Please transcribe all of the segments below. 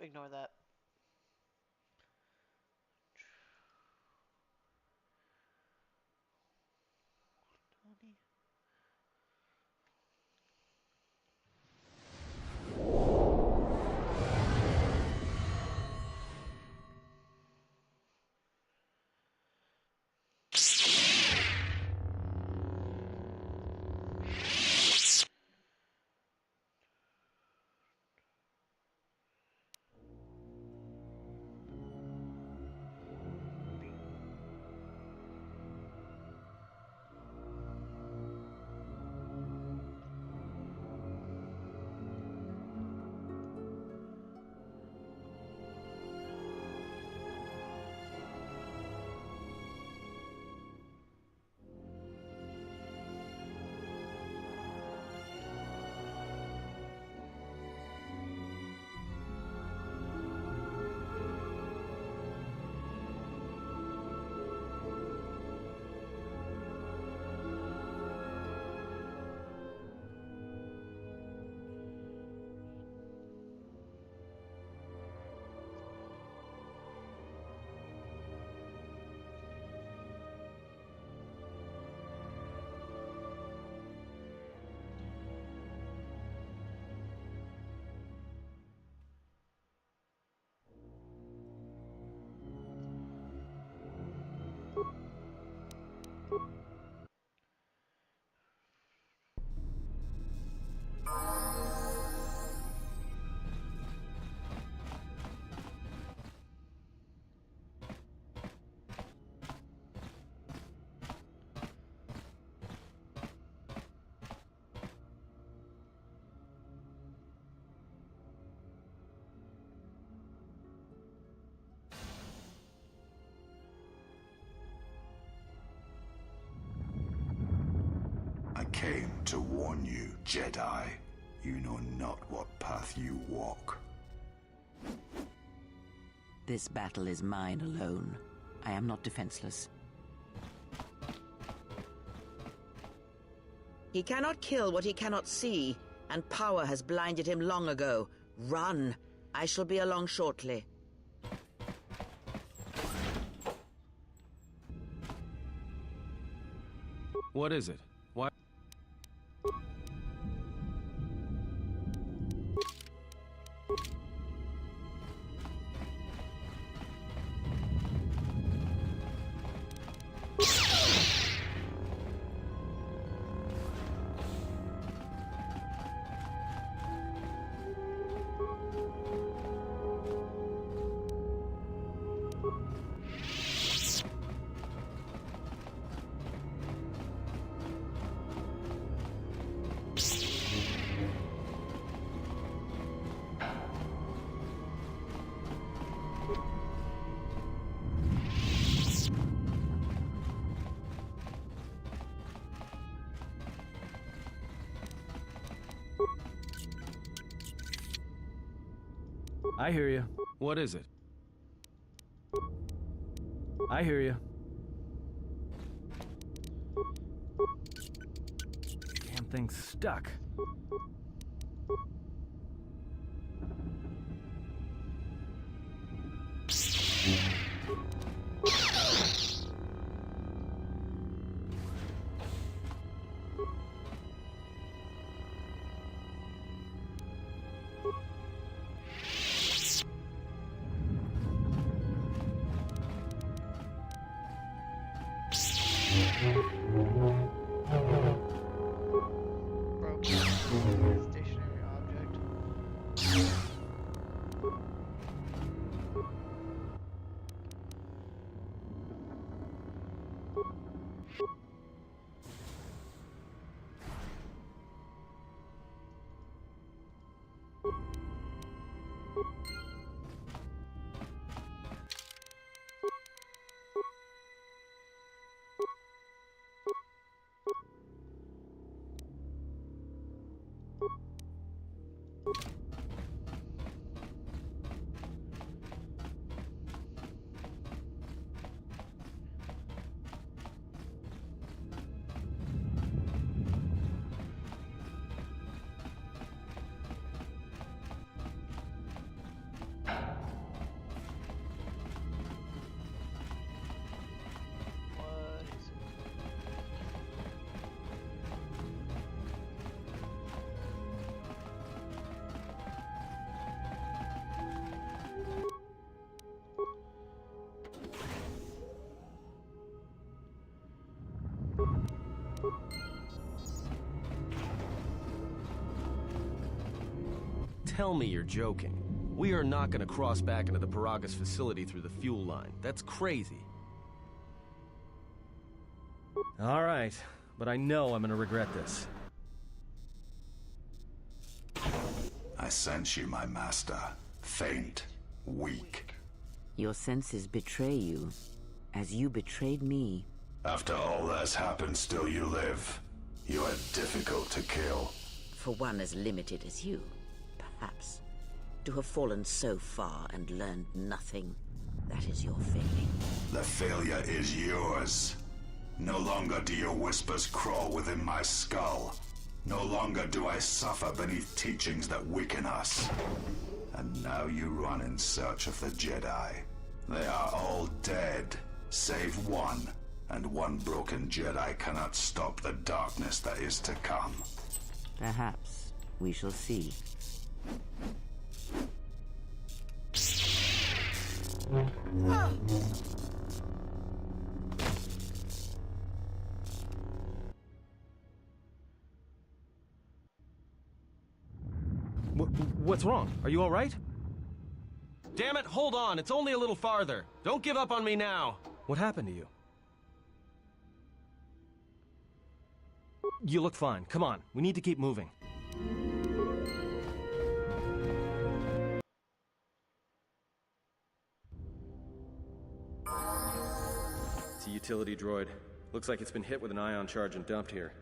ignore that. Honey. I came to warn you, Jedi. You know not what path you walk. This battle is mine alone. I am not defenseless. He cannot kill what he cannot see, and power has blinded him long ago. Run! I shall be along shortly. What is it? Why? I hear you. What is it? I hear you. Damn thing's stuck. Broken. Stationary object. Tell me you're joking. We are not gonna cross back into the Paragas facility through the fuel line. That's crazy. All right, but I know I'm gonna regret this. I sense you, my master. Faint, weak. Your senses betray you, as you betrayed me. After all that's happened, still you live. You are difficult to kill. For one as limited as you, perhaps. To have fallen so far and learned nothing, that is your failing. The failure is yours. No longer do your whispers crawl within my skull. No longer do I suffer beneath teachings that weaken us. And now you run in search of the Jedi. They are all dead, save one. And one broken Jedi cannot stop the darkness that is to come. Perhaps we shall see. What's wrong? Are you all right? Damn it, hold on. It's only a little farther. Don't give up on me now. What happened to you? You look fine. Come on. We need to keep moving. It's a utility droid. Looks like it's been hit with an ion charge and dumped here.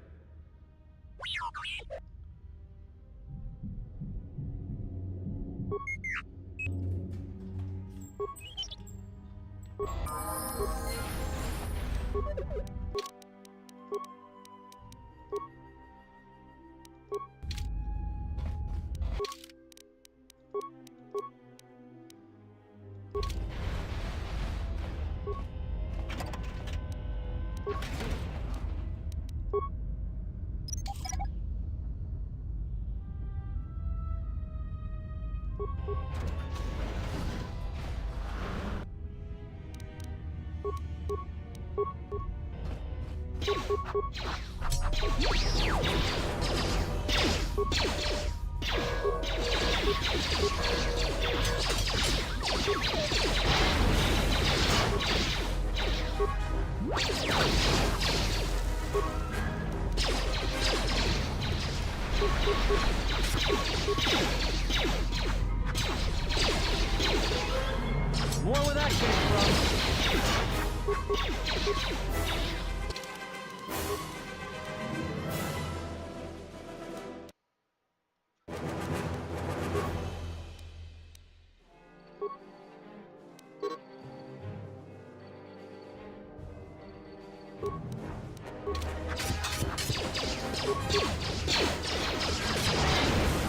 More where that came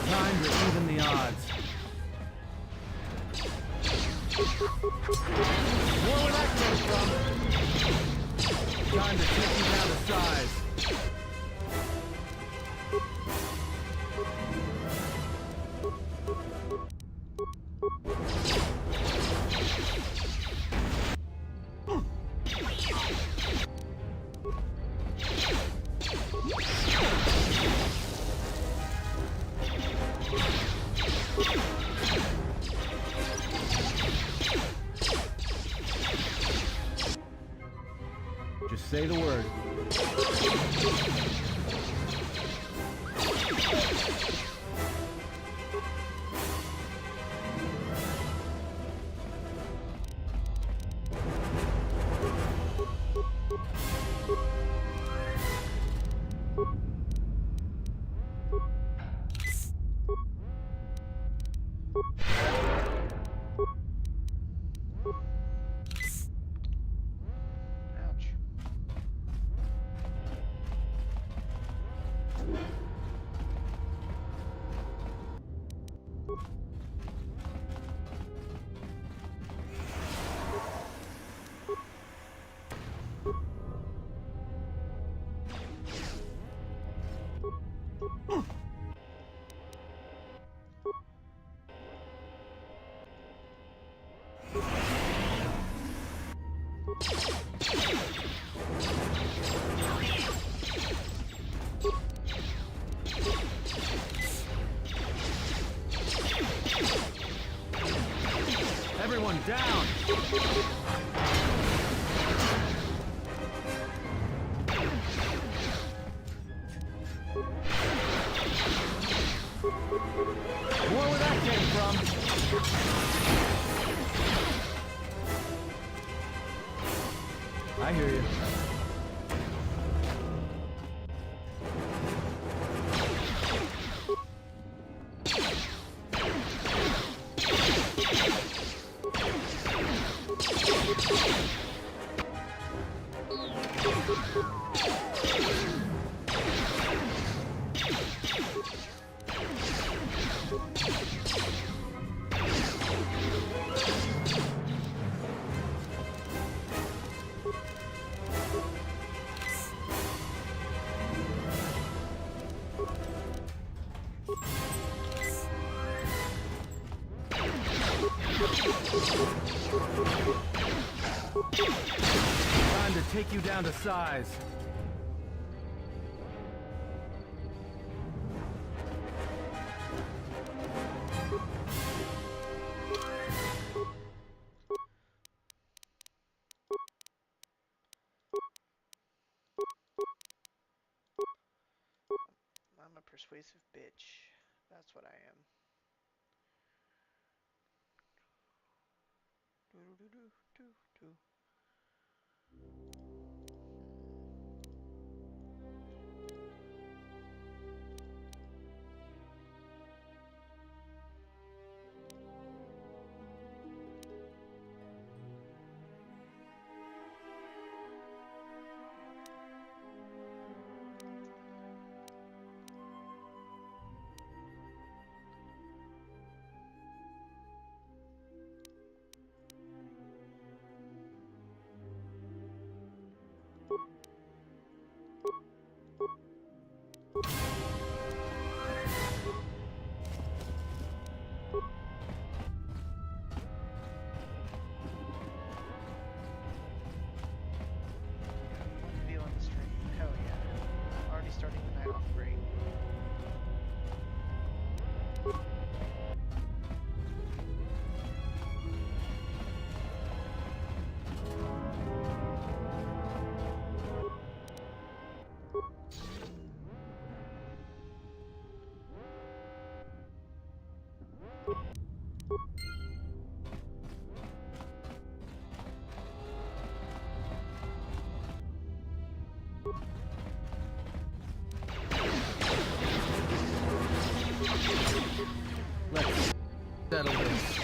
Time to even the odds. More where that came from. Time to take you down to size. Just say the word. Ouch. I hear you. Time to take you down to size. I'm a persuasive bitch. That's what I am. Do. Feeling the stream. Hell yeah. Already starting the night off great. Let's settle this.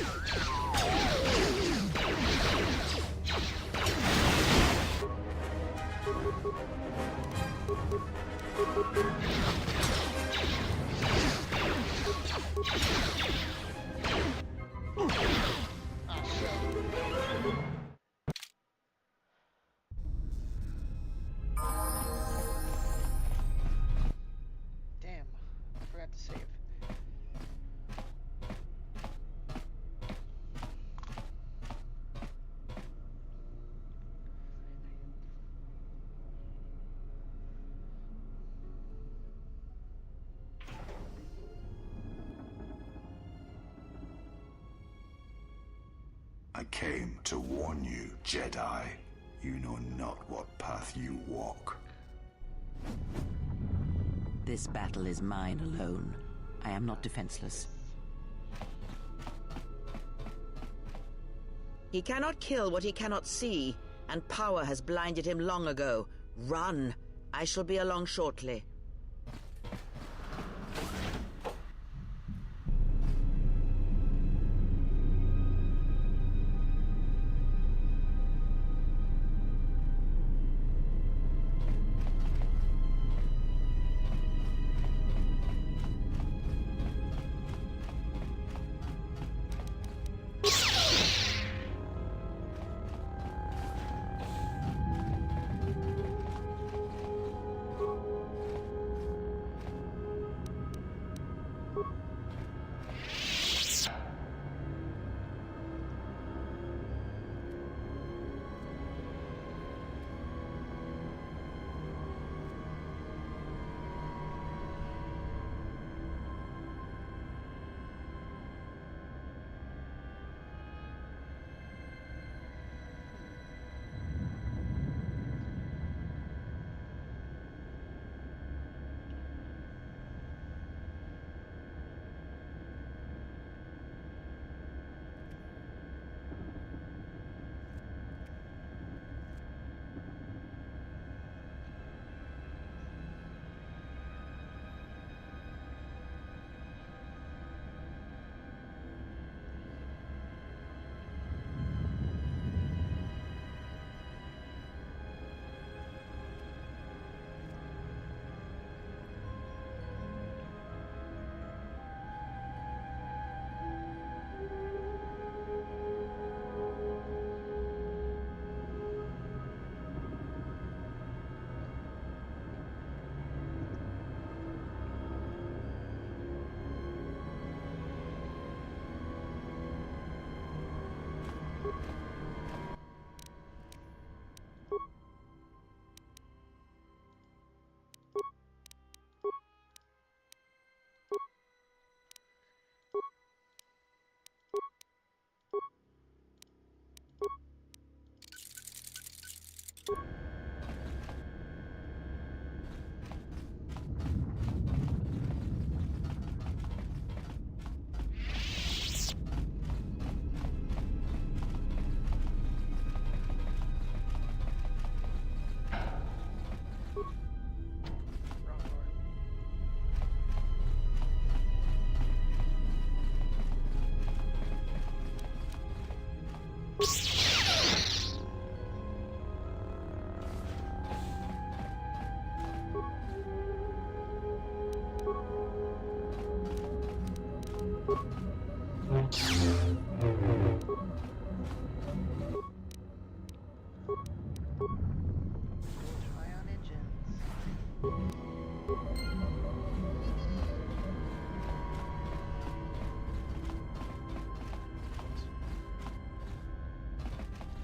Damn. I forgot to save. I came to warn you, Jedi. You know not what path you walk. This battle is mine alone. I am not defenseless. He cannot kill what he cannot see, and power has blinded him long ago. Run! I shall be along shortly. We'll try on engines.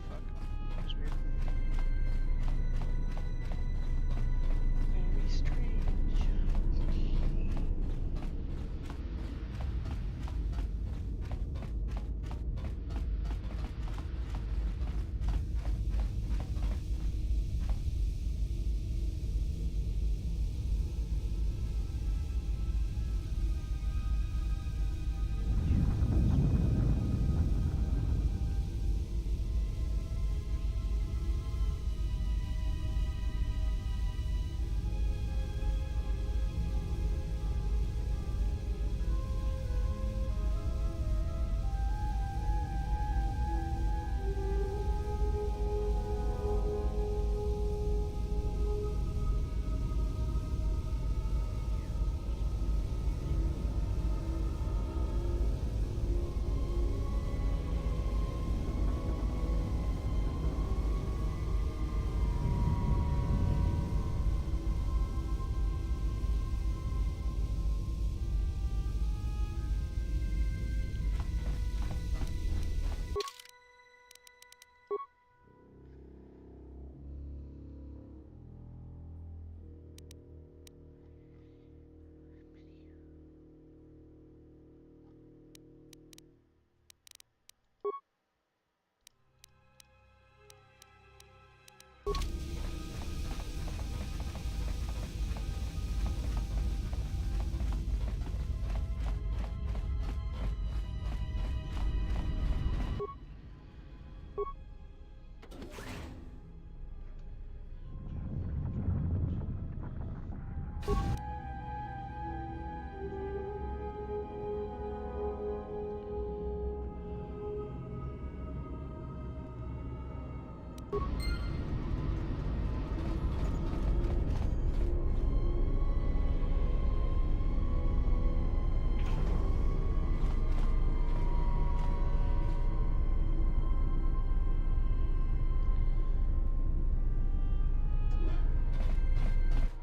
Fuck. That was weird. Very strange.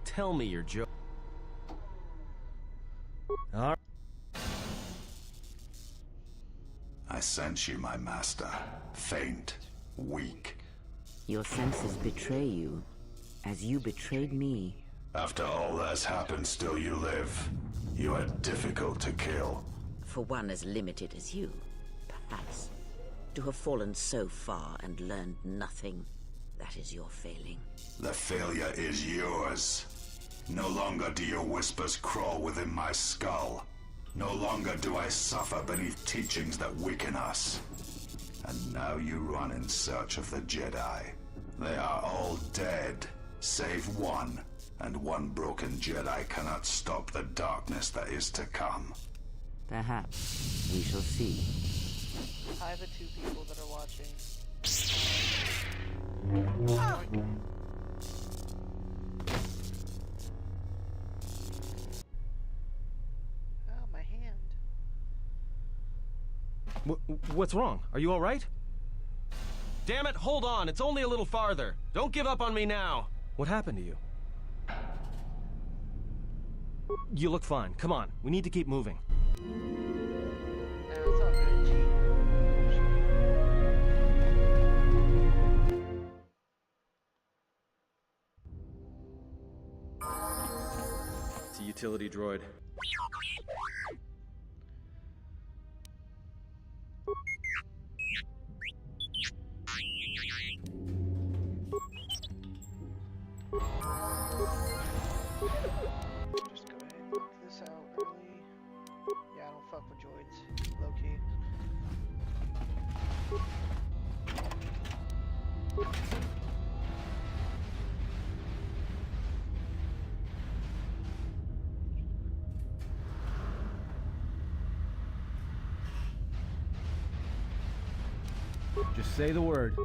Tell me you're joking. All right. I sense you, my master. Faint, weak. Your senses betray you, as you betrayed me. After all that's happened, still you live. You are difficult to kill. For one as limited as you, perhaps. To have fallen so far and learned nothing, that is your failing. The failure is yours. No longer do your whispers crawl within my skull. No longer do I suffer beneath teachings that weaken us. And now you run in search of the Jedi. They are all dead, save one. And one broken Jedi cannot stop the darkness that is to come. Perhaps we shall see. Hi, the two people that are watching. Oh, my hand. What's wrong? Are you all right? Damn it, hold on. It's only a little farther. Don't give up on me now. What happened to you? You look fine. Come on. We need to keep moving. No, it's all good, G. It's a utility droid. Just go ahead and knock this out early. Yeah, I don't fuck with droids. Low key. Just say the word.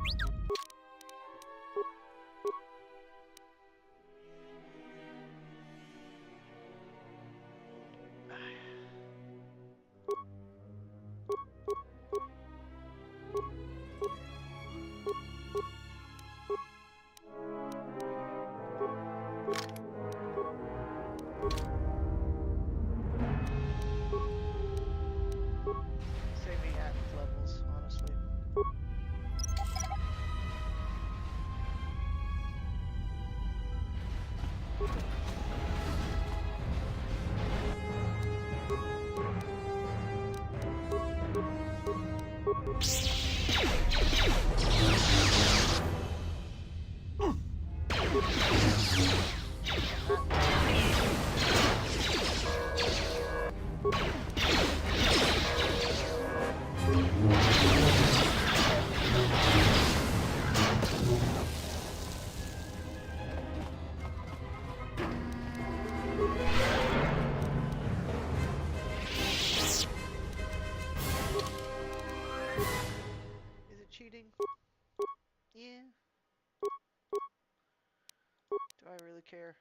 Is it cheating? Yeah. Do I really care?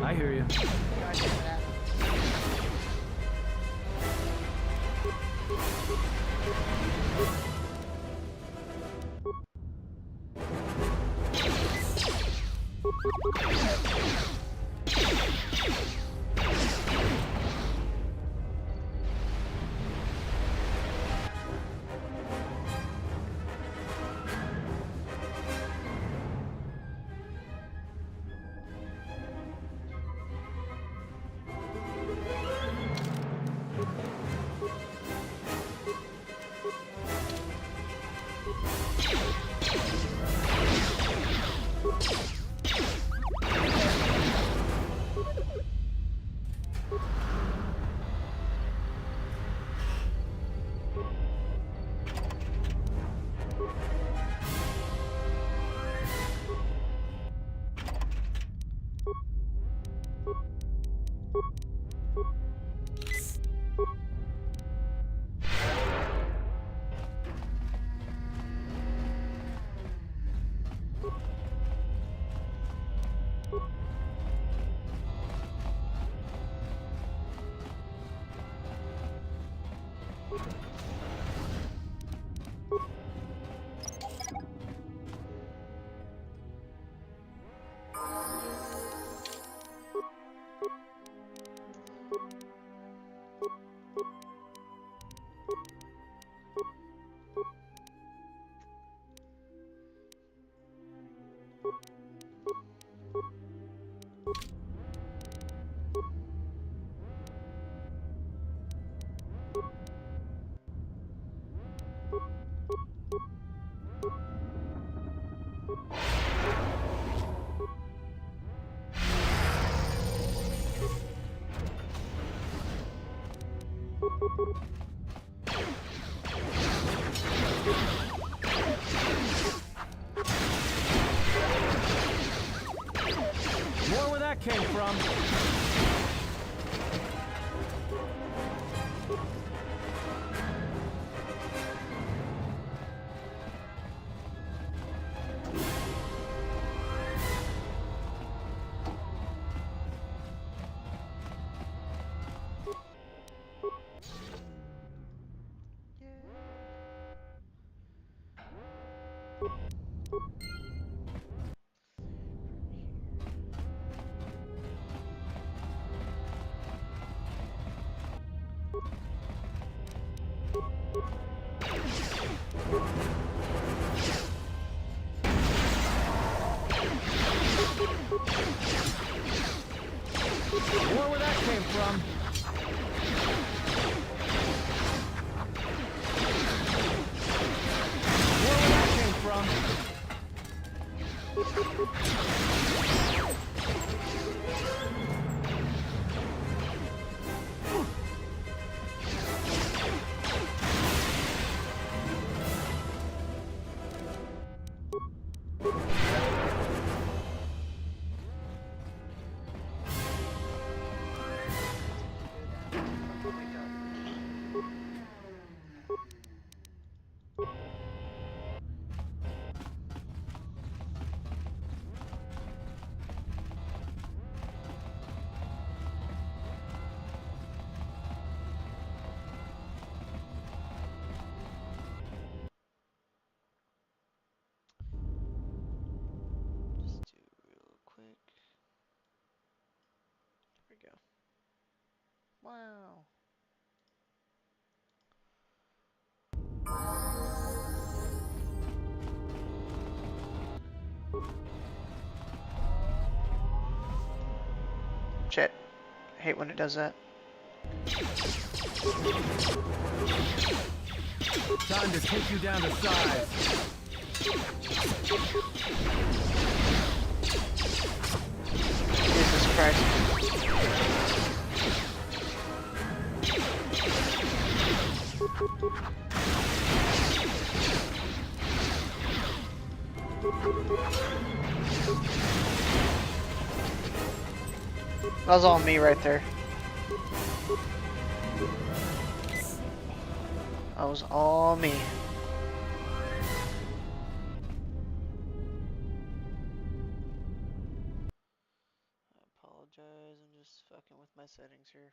I hear you. God damn it, Adam. More where that came from. More where that came from. More where that came from. Shit. I hate when it does that. Time to take you down to size. Jesus Christ. That was all me right there. That was all me. I apologize, I'm just fucking with my settings here.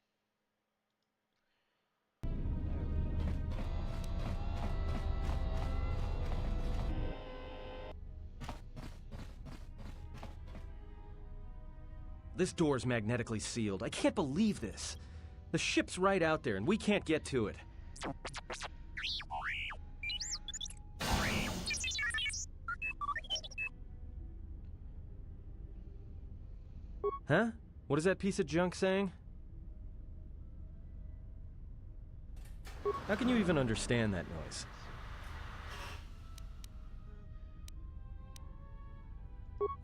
This door's magnetically sealed. I can't believe this. The ship's right out there, and we can't get to it. Huh? What is that piece of junk saying? How can you even understand that noise?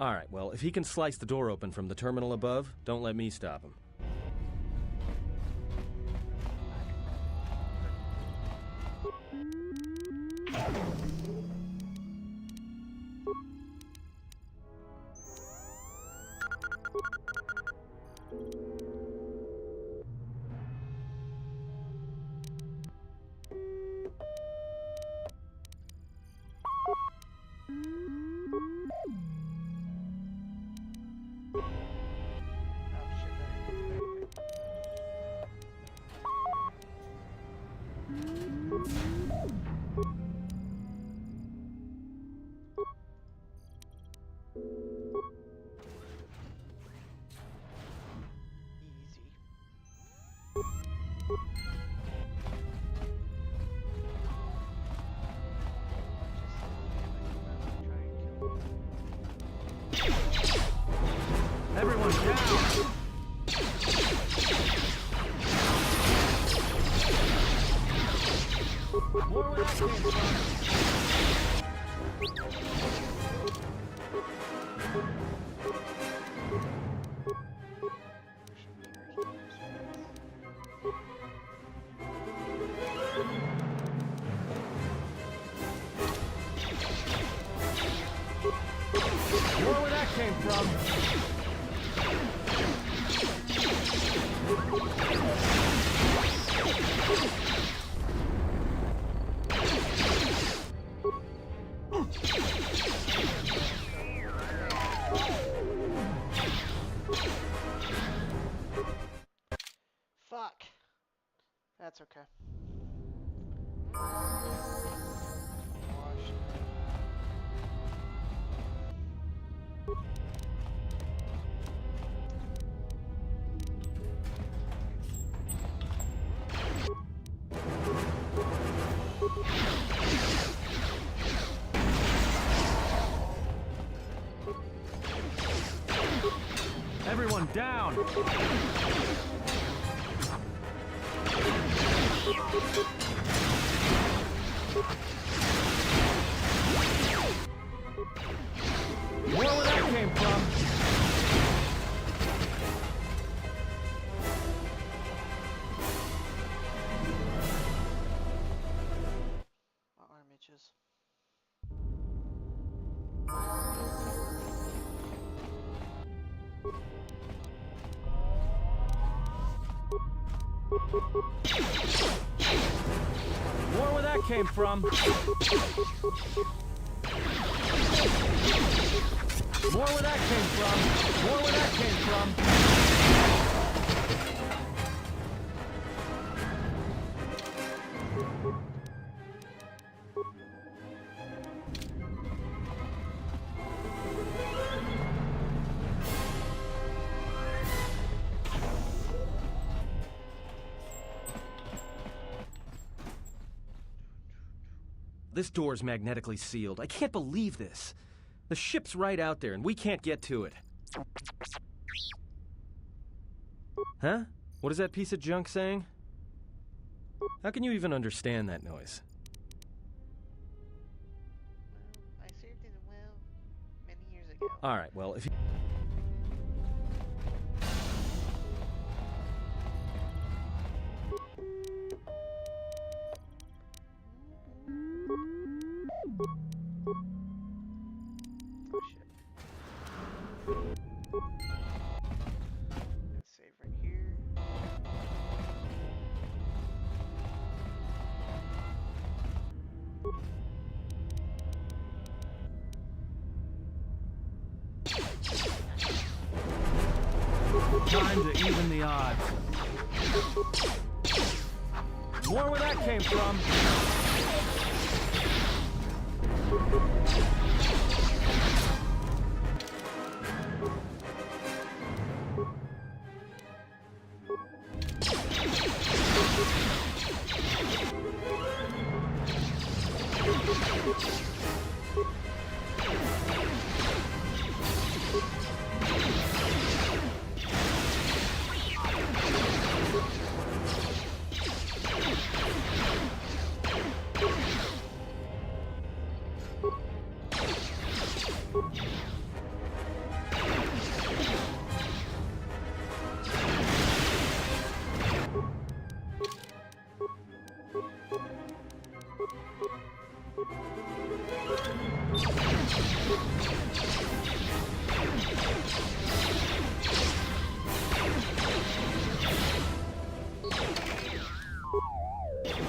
Alright, well, if he can slice the door open from the terminal above, don't let me stop him. Everyone down! More where that came from. More where that came from. Fuck. That's okay. Everyone down! More where that came from. My arm itches. More where that came from. More where that came from. More where that came from. This door's magnetically sealed. I can't believe this. The ship's right out there, and we can't get to it. Huh? What is that piece of junk saying? How can you even understand that noise? Well, I served in a well many years ago. Alright, well, if you... Oh shit. Let's save right here. Time to even the odds. More where that came from.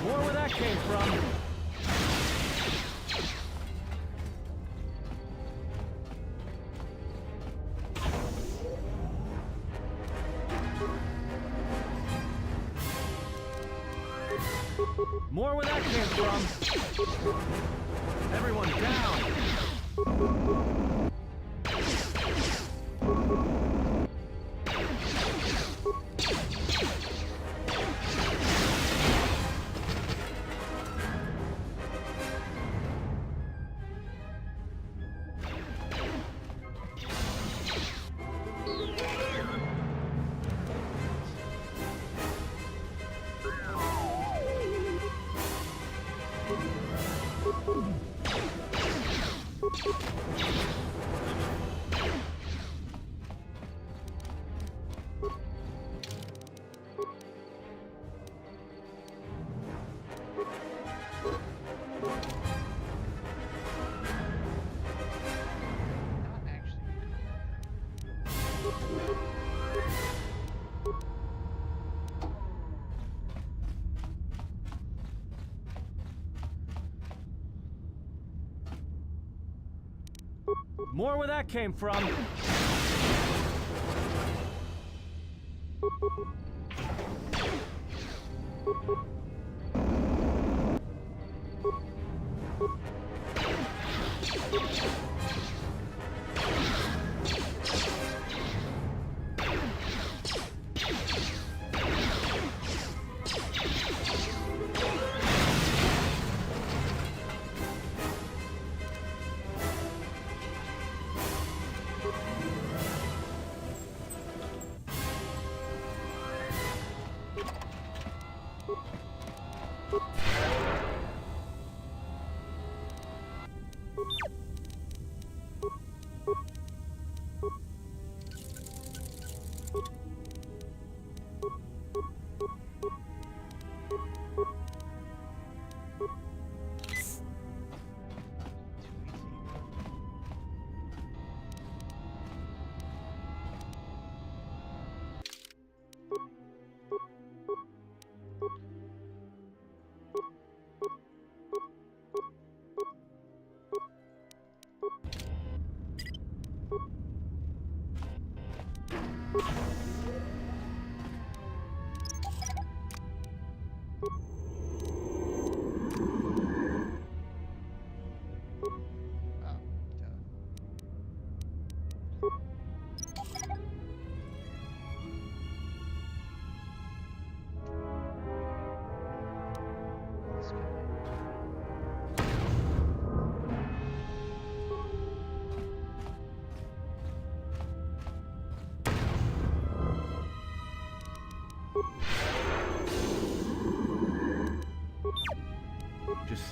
More where that came from. More where that came from. Everyone down. Not actually in combat though. More where that came from.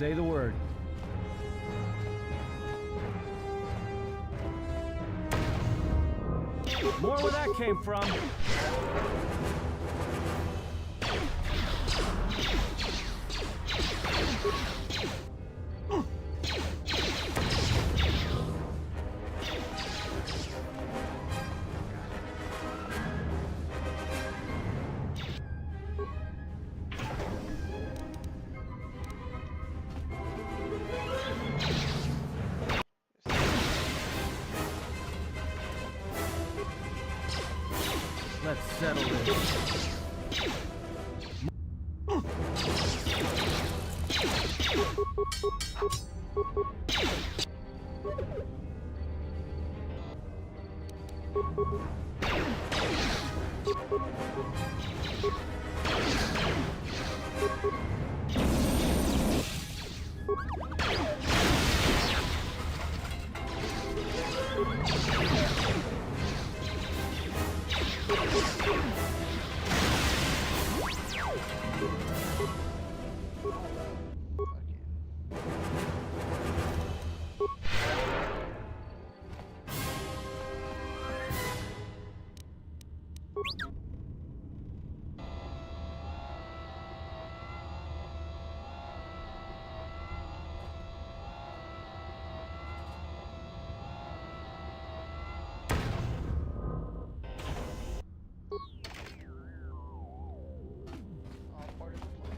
Say the word. More where that came from. Let's settle this. All part of the plan.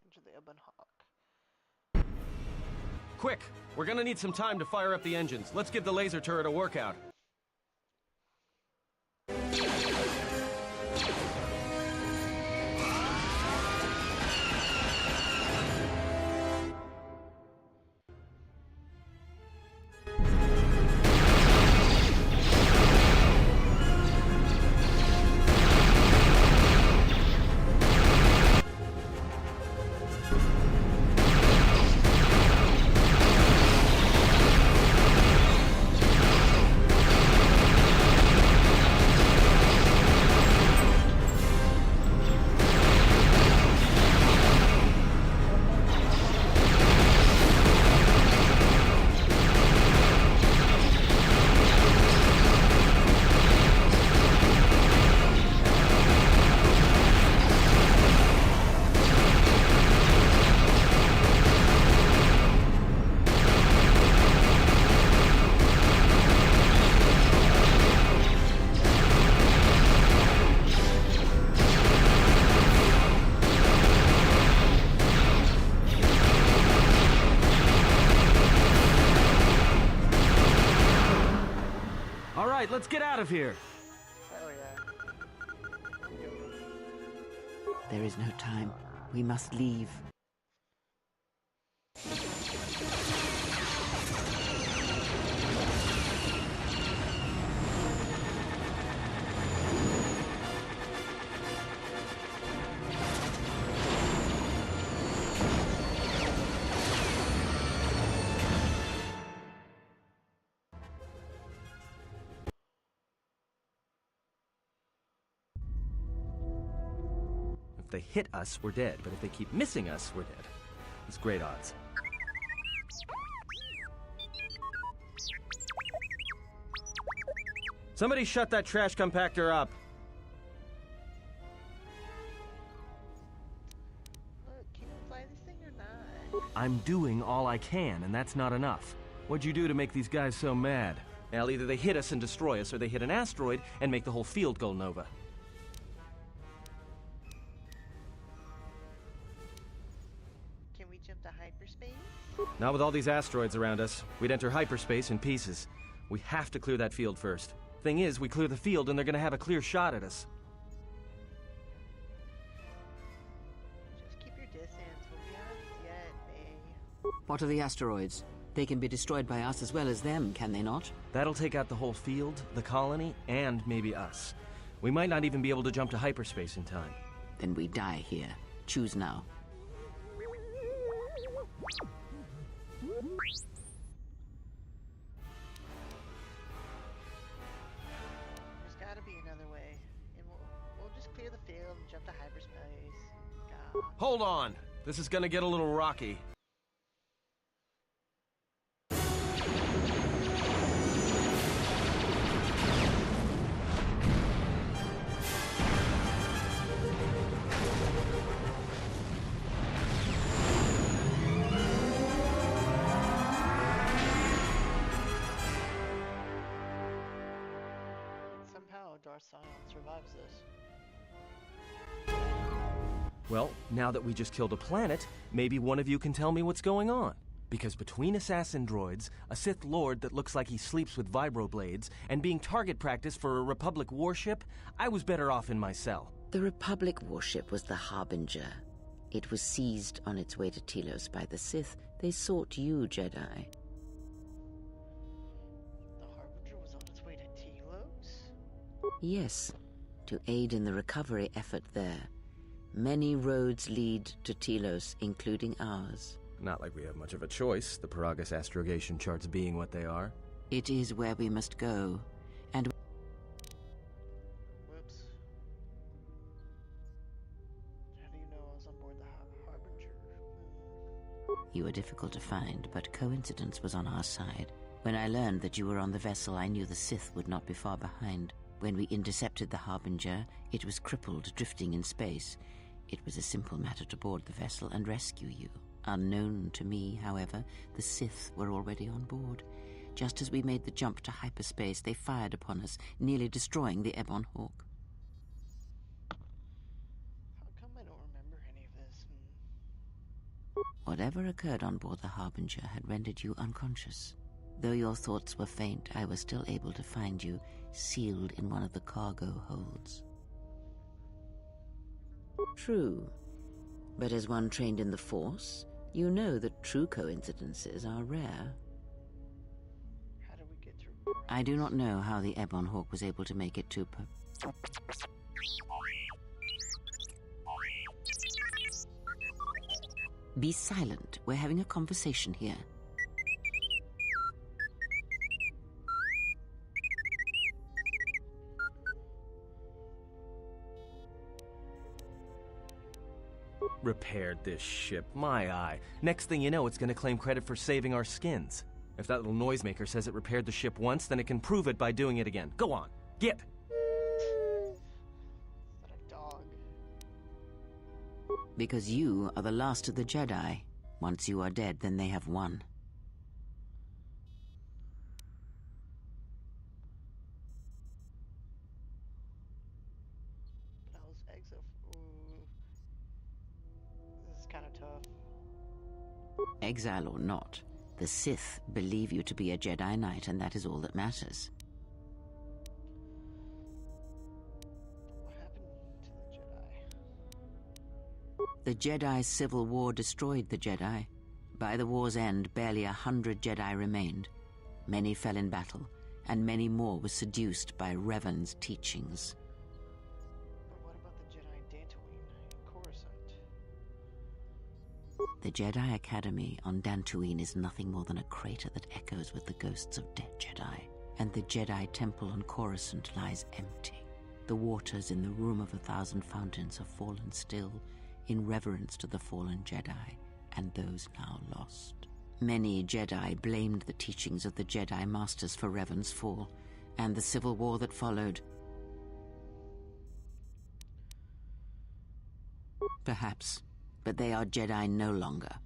Into the Ebon Hawk. Quick! We're gonna need some time to fire up the engines. Let's give the laser turret a workout. All right, let's get out of here. There is no time. We must leave. If they hit us, we're dead. But if they keep missing us, we're dead. It's great odds. Somebody shut that trash compactor up. Look, can you fly this thing or not? I'm doing all I can, and that's not enough. What'd you do to make these guys so mad? Well, either they hit us and destroy us, or they hit an asteroid and make the whole field go nova. Can we jump to hyperspace? Not with all these asteroids around us. We'd enter hyperspace in pieces. We have to clear that field first. Thing is, we clear the field and they're gonna have a clear shot at us. Just keep your distance. We'll be on us yet, May. What are the asteroids? They can be destroyed by us as well as them, can they not? That'll take out the whole field, the colony, and maybe us. We might not even be able to jump to hyperspace in time. Then we die here. Choose now. There's gotta be another way. And we'll just clear the field and jump to hyperspace. God. Hold on! This is gonna get a little rocky. Somehow Darth Sion survives this. Well, now that we just killed a planet, maybe one of you can tell me what's going on. Because between assassin droids, a Sith Lord that looks like he sleeps with vibroblades, and being target practice for a Republic warship, I was better off in my cell. The Republic warship was the Harbinger. It was seized on its way to Telos by the Sith. They sought you, Jedi. The Harbinger was on its way to Telos? Yes, to aid in the recovery effort there. Many roads lead to Telos, including ours. Not like we have much of a choice, the Paragus astrogation charts being what they are. It is where we must go. And Whoops. How do you know I was on board the Harbinger? you were difficult to find, but coincidence was on our side. When I learned that you were on the vessel, I knew the Sith would not be far behind. When we intercepted the Harbinger, it was crippled, drifting in space. It was a simple matter to board the vessel and rescue you. Unknown to me, however, the Sith were already on board. Just as we made the jump to hyperspace, they fired upon us, nearly destroying the Ebon Hawk. How come I don't remember any of this? Whatever occurred on board the Harbinger had rendered you unconscious. Though your thoughts were faint, I was still able to find you, sealed in one of the cargo holds. True. But as one trained in the Force, you know that true coincidences are rare. How do we get through? I do not know how the Ebon Hawk was able to make it to Be silent. We're having a conversation here. Repaired this ship, my eye. Next thing you know, it's gonna claim credit for saving our skins. If that little noisemaker says it repaired the ship once, then it can prove it by doing it again. Go on, get! Is that a dog? Because you are the last of the Jedi. Once you are dead, then they have won. That was exo. Ooh. This is kind of tough. Exile or not, the Sith believe you to be a Jedi Knight, and that is all that matters. What happened to the Jedi? The Jedi Civil War destroyed the Jedi. By the war's end, barely 100 Jedi remained. Many fell in battle, and many more were seduced by Revan's teachings. But what about the Jedi in Dantooine and Coruscant? The Jedi Academy on Dantooine is nothing more than a crater that echoes with the ghosts of dead Jedi, and the Jedi Temple on Coruscant lies empty. The waters in the Room of 1,000 Fountains have fallen still, in reverence to the fallen Jedi and those now lost. Many Jedi blamed the teachings of the Jedi Masters for Revan's fall, and the civil war that followed. Perhaps, but they are Jedi no longer.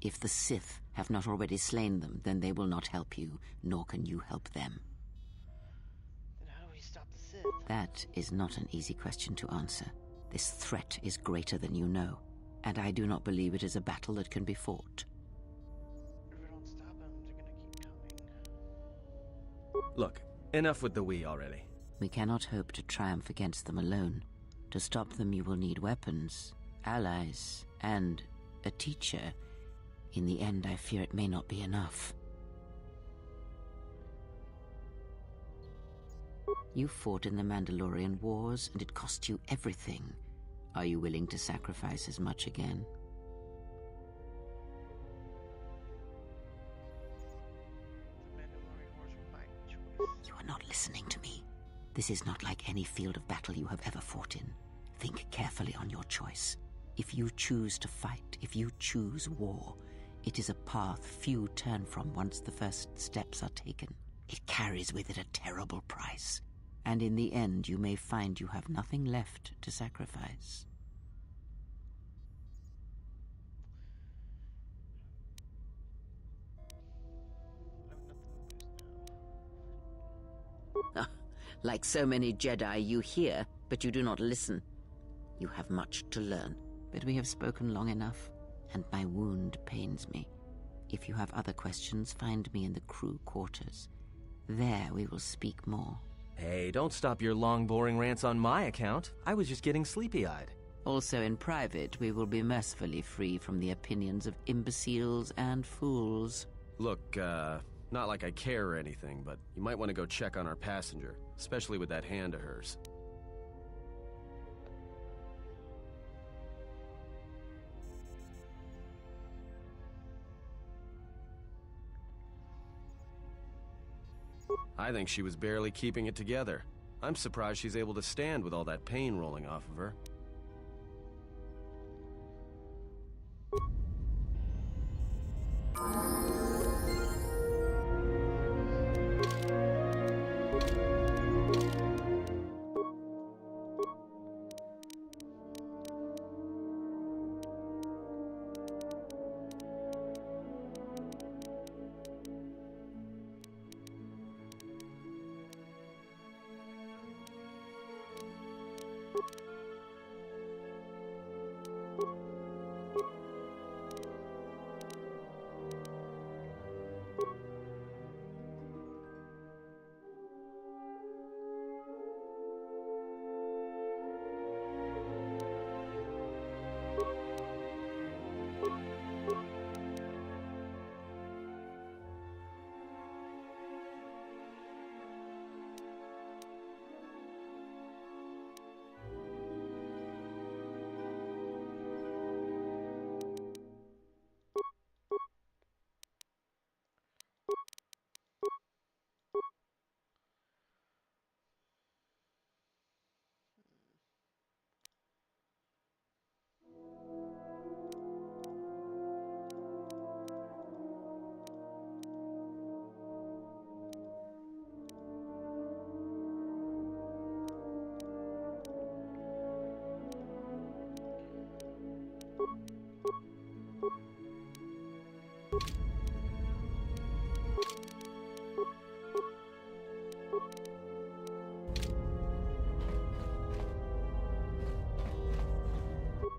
If the Sith have not already slain them, then they will not help you, nor can you help them. Then how do we stop the Sith? That is not an easy question to answer. This threat is greater than you know, and I do not believe it is a battle that can be fought. If we don't stop them, they're gonna keep coming. Look, enough with the we already. We cannot hope to triumph against them alone. To stop them, you will need weapons, allies, and a teacher. In the end, I fear it may not be enough. You fought in the Mandalorian Wars, and it cost you everything. Are you willing to sacrifice as much again? The Mandalorian Wars were my choice. You are not listening to me. This is not like any field of battle you have ever fought in. Think carefully on your choice. If you choose to fight, if you choose war, it is a path few turn from once the first steps are taken. It carries with it a terrible price, and in the end you may find you have nothing left to sacrifice. I have nothing to lose now. Like so many Jedi, you hear, but you do not listen. You have much to learn, but we have spoken long enough, and my wound pains me. If you have other questions, find me in the crew quarters. There we will speak more. Hey, don't stop your long, boring rants on my account. I was just getting sleepy-eyed. Also in private, we will be mercifully free from the opinions of imbeciles and fools. Look, not like I care or anything, but you might want to go check on our passenger, especially with that hand of hers. I think she was barely keeping it together. I'm surprised she's able to stand with all that pain rolling off of her.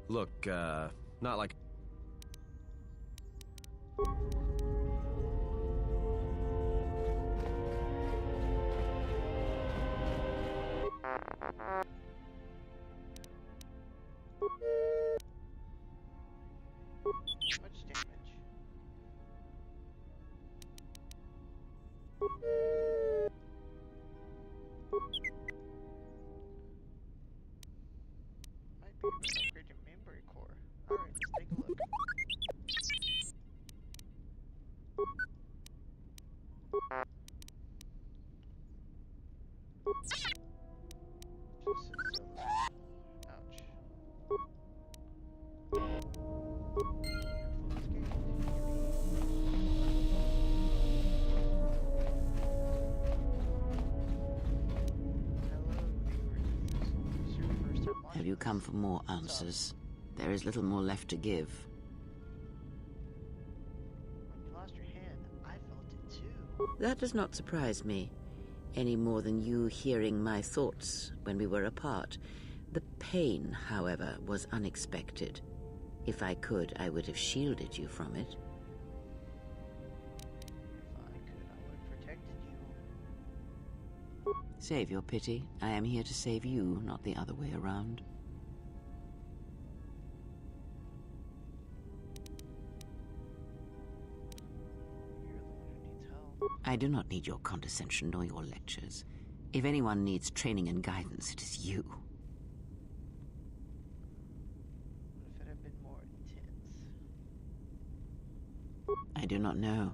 Look, not like... Might be able to upgrade your memory core. Alright, let's take a look. Ouch. Have you come for more answers? There is little more left to give. When you lost your hand, I felt it too. That does not surprise me, any more than you hearing my thoughts when we were apart. The pain, however, was unexpected. If I could, I would have shielded you from it. If I could, I would have protected you. Save your pity. I am here to save you, not the other way around. You're the one who needs help. I do not need your condescension nor your lectures. If anyone needs training and guidance, it is you. What if it had been more intense? I do not know.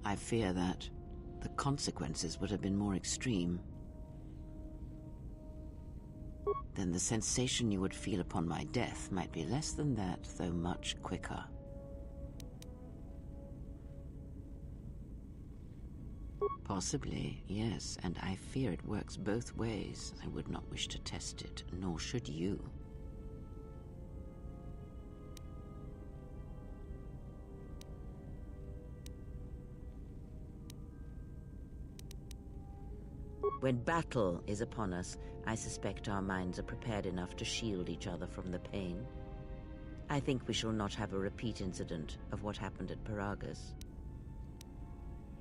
I fear that the consequences would have been more extreme. Then the sensation you would feel upon my death might be less than that, though much quicker. Possibly, yes, and I fear it works both ways. I would not wish to test it, nor should you. When battle is upon us, I suspect our minds are prepared enough to shield each other from the pain. I think we shall not have a repeat incident of what happened at Paragus.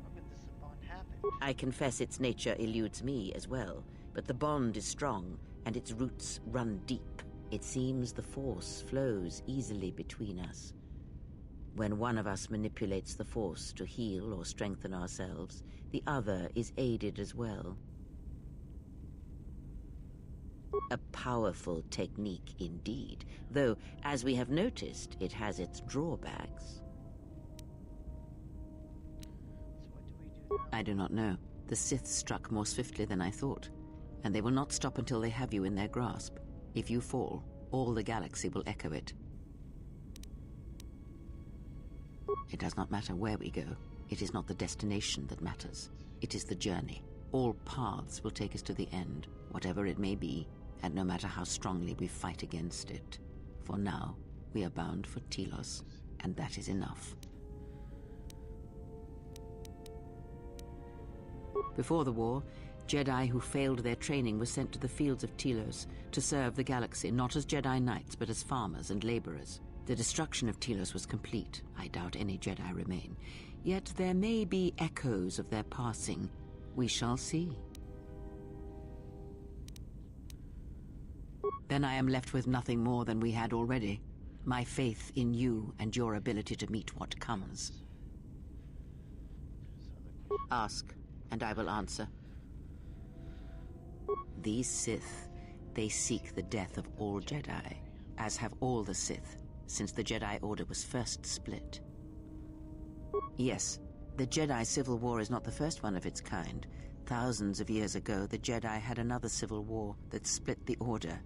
How could this bond happen? I confess its nature eludes me as well, but the bond is strong, and its roots run deep. It seems the Force flows easily between us. When one of us manipulates the Force to heal or strengthen ourselves, the other is aided as well. A powerful technique indeed, though, as we have noticed, it has its drawbacks. So what do we do now? I do not know. The Sith struck more swiftly than I thought, and they will not stop until they have you in their grasp. If you fall, all the galaxy will echo it. It does not matter where we go. It is not the destination that matters. It is the journey. All paths will take us to the end, whatever it may be, and no matter how strongly we fight against it. For now, we are bound for Telos, and that is enough. Before the war, Jedi who failed their training were sent to the fields of Telos to serve the galaxy, not as Jedi Knights, but as farmers and laborers. The destruction of Telos was complete. I doubt any Jedi remain. Yet there may be echoes of their passing. We shall see. Then I am left with nothing more than we had already. My faith in you and your ability to meet what comes. Ask, and I will answer. These Sith, they seek the death of all Jedi, as have all the Sith, since the Jedi Order was first split. Yes, the Jedi Civil War is not the first one of its kind. Thousands of years ago, the Jedi had another civil war that split the Order.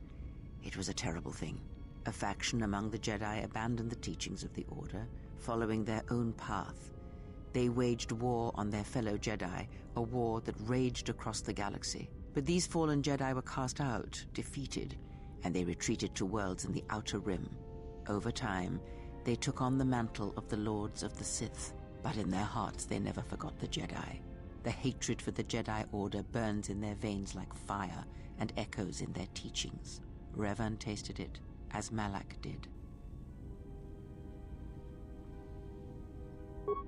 It was a terrible thing. A faction among the Jedi abandoned the teachings of the Order, following their own path. They waged war on their fellow Jedi, a war that raged across the galaxy. But these fallen Jedi were cast out, defeated, and they retreated to worlds in the Outer Rim. Over time, they took on the mantle of the Lords of the Sith, but in their hearts they never forgot the Jedi. The hatred for the Jedi Order burns in their veins like fire and echoes in their teachings. Revan tasted it, as Malak did.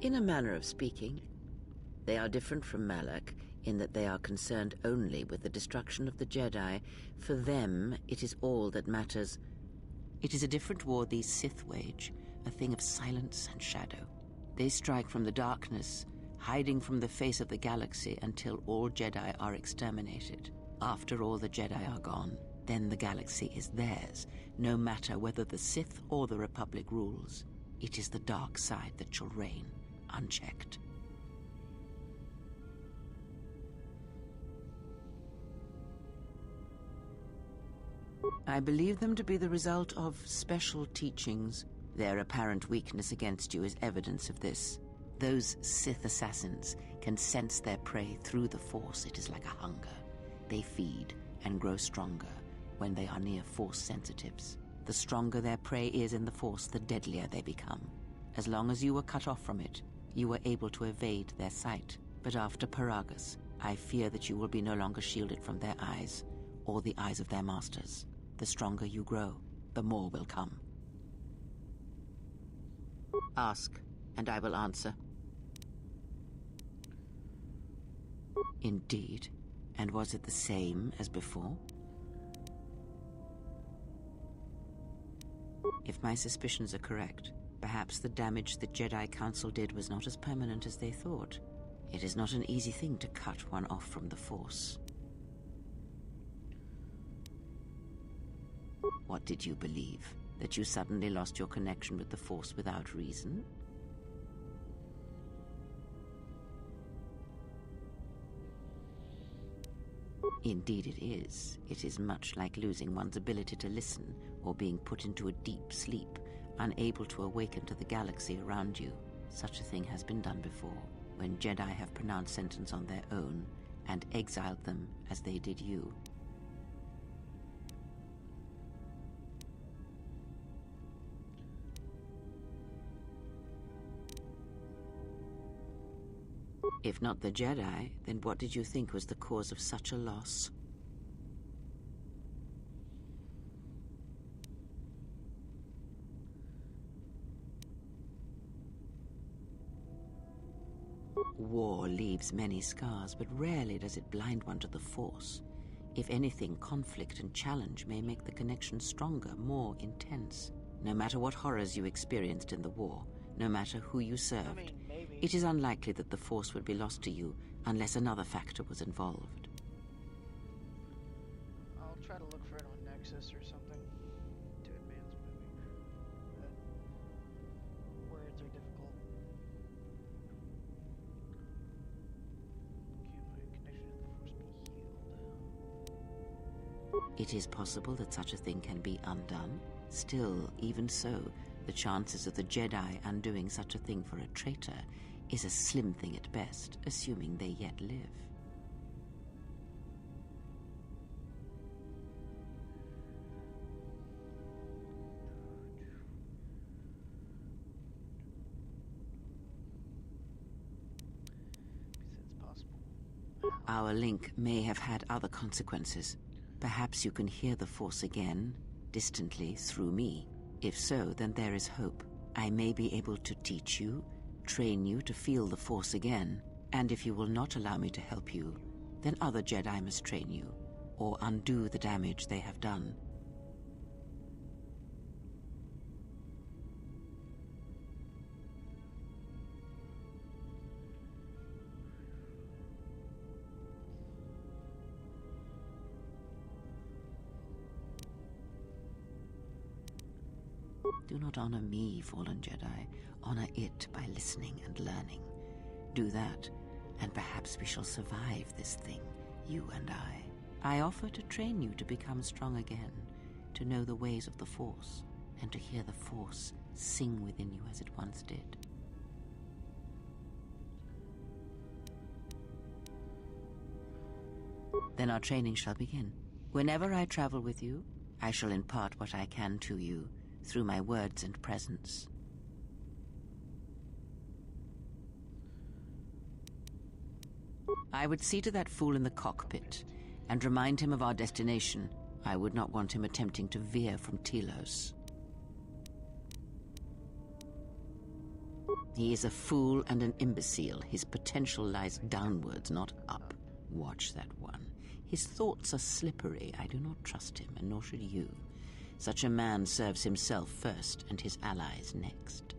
In a manner of speaking, they are different from Malak in that they are concerned only with the destruction of the Jedi. For them, it is all that matters. It is a different war these Sith wage, a thing of silence and shadow. They strike from the darkness, hiding from the face of the galaxy until all Jedi are exterminated. After all the Jedi are gone, then the galaxy is theirs, no matter whether the Sith or the Republic rules. It is the dark side that shall reign, unchecked. I believe them to be the result of special teachings. Their apparent weakness against you is evidence of this. Those Sith assassins can sense their prey through the Force. It is like a hunger. They feed and grow stronger when they are near Force sensitives. The stronger their prey is in the Force, the deadlier they become. As long as you were cut off from it, you were able to evade their sight. But after Paragus, I fear that you will be no longer shielded from their eyes, or the eyes of their masters. The stronger you grow, the more will come. Ask, and I will answer. Indeed. And was it the same as before? If my suspicions are correct, perhaps the damage the Jedi Council did was not as permanent as they thought. It is not an easy thing to cut one off from the Force. What did you believe? That you suddenly lost your connection with the Force without reason? Indeed it is. It is much like losing one's ability to listen, or being put into a deep sleep, unable to awaken to the galaxy around you. Such a thing has been done before, when Jedi have pronounced sentence on their own, and exiled them as they did you. If not the Jedi, then what did you think was the cause of such a loss? War leaves many scars, but rarely does it blind one to the Force. If anything, conflict and challenge may make the connection stronger, more intense. No matter what horrors you experienced in the war, no matter who you served, Maybe. it is unlikely that the Force would be lost to you unless another factor was involved. I'll try to look for it on Nexus or something to advance maybe. But words are difficult. Can my connection to the Force be healed? It is possible that such a thing can be undone. Still, even so, the chances of the Jedi undoing such a thing for a traitor is a slim thing at best, assuming they yet live. It's possible. Our link may have had other consequences. Perhaps you can hear the Force again, distantly, through me. If so, then there is hope. I may be able to teach you, train you to feel the Force again, and if you will not allow me to help you, then other Jedi must train you, or undo the damage they have done. Do not honor me, fallen Jedi. Honor it by listening and learning. Do that, and perhaps we shall survive this thing, you and I. I offer to train you to become strong again, to know the ways of the Force, and to hear the Force sing within you as it once did. Then our training shall begin. Whenever I travel with you, I shall impart what I can to you, through my words and presence. I would see to that fool in the cockpit and remind him of our destination. I would not want him attempting to veer from Telos. He is a fool and an imbecile. His potential lies downwards, not up. Watch that one. His thoughts are slippery. I do not trust him, and nor should you. Such a man serves himself first and his allies next.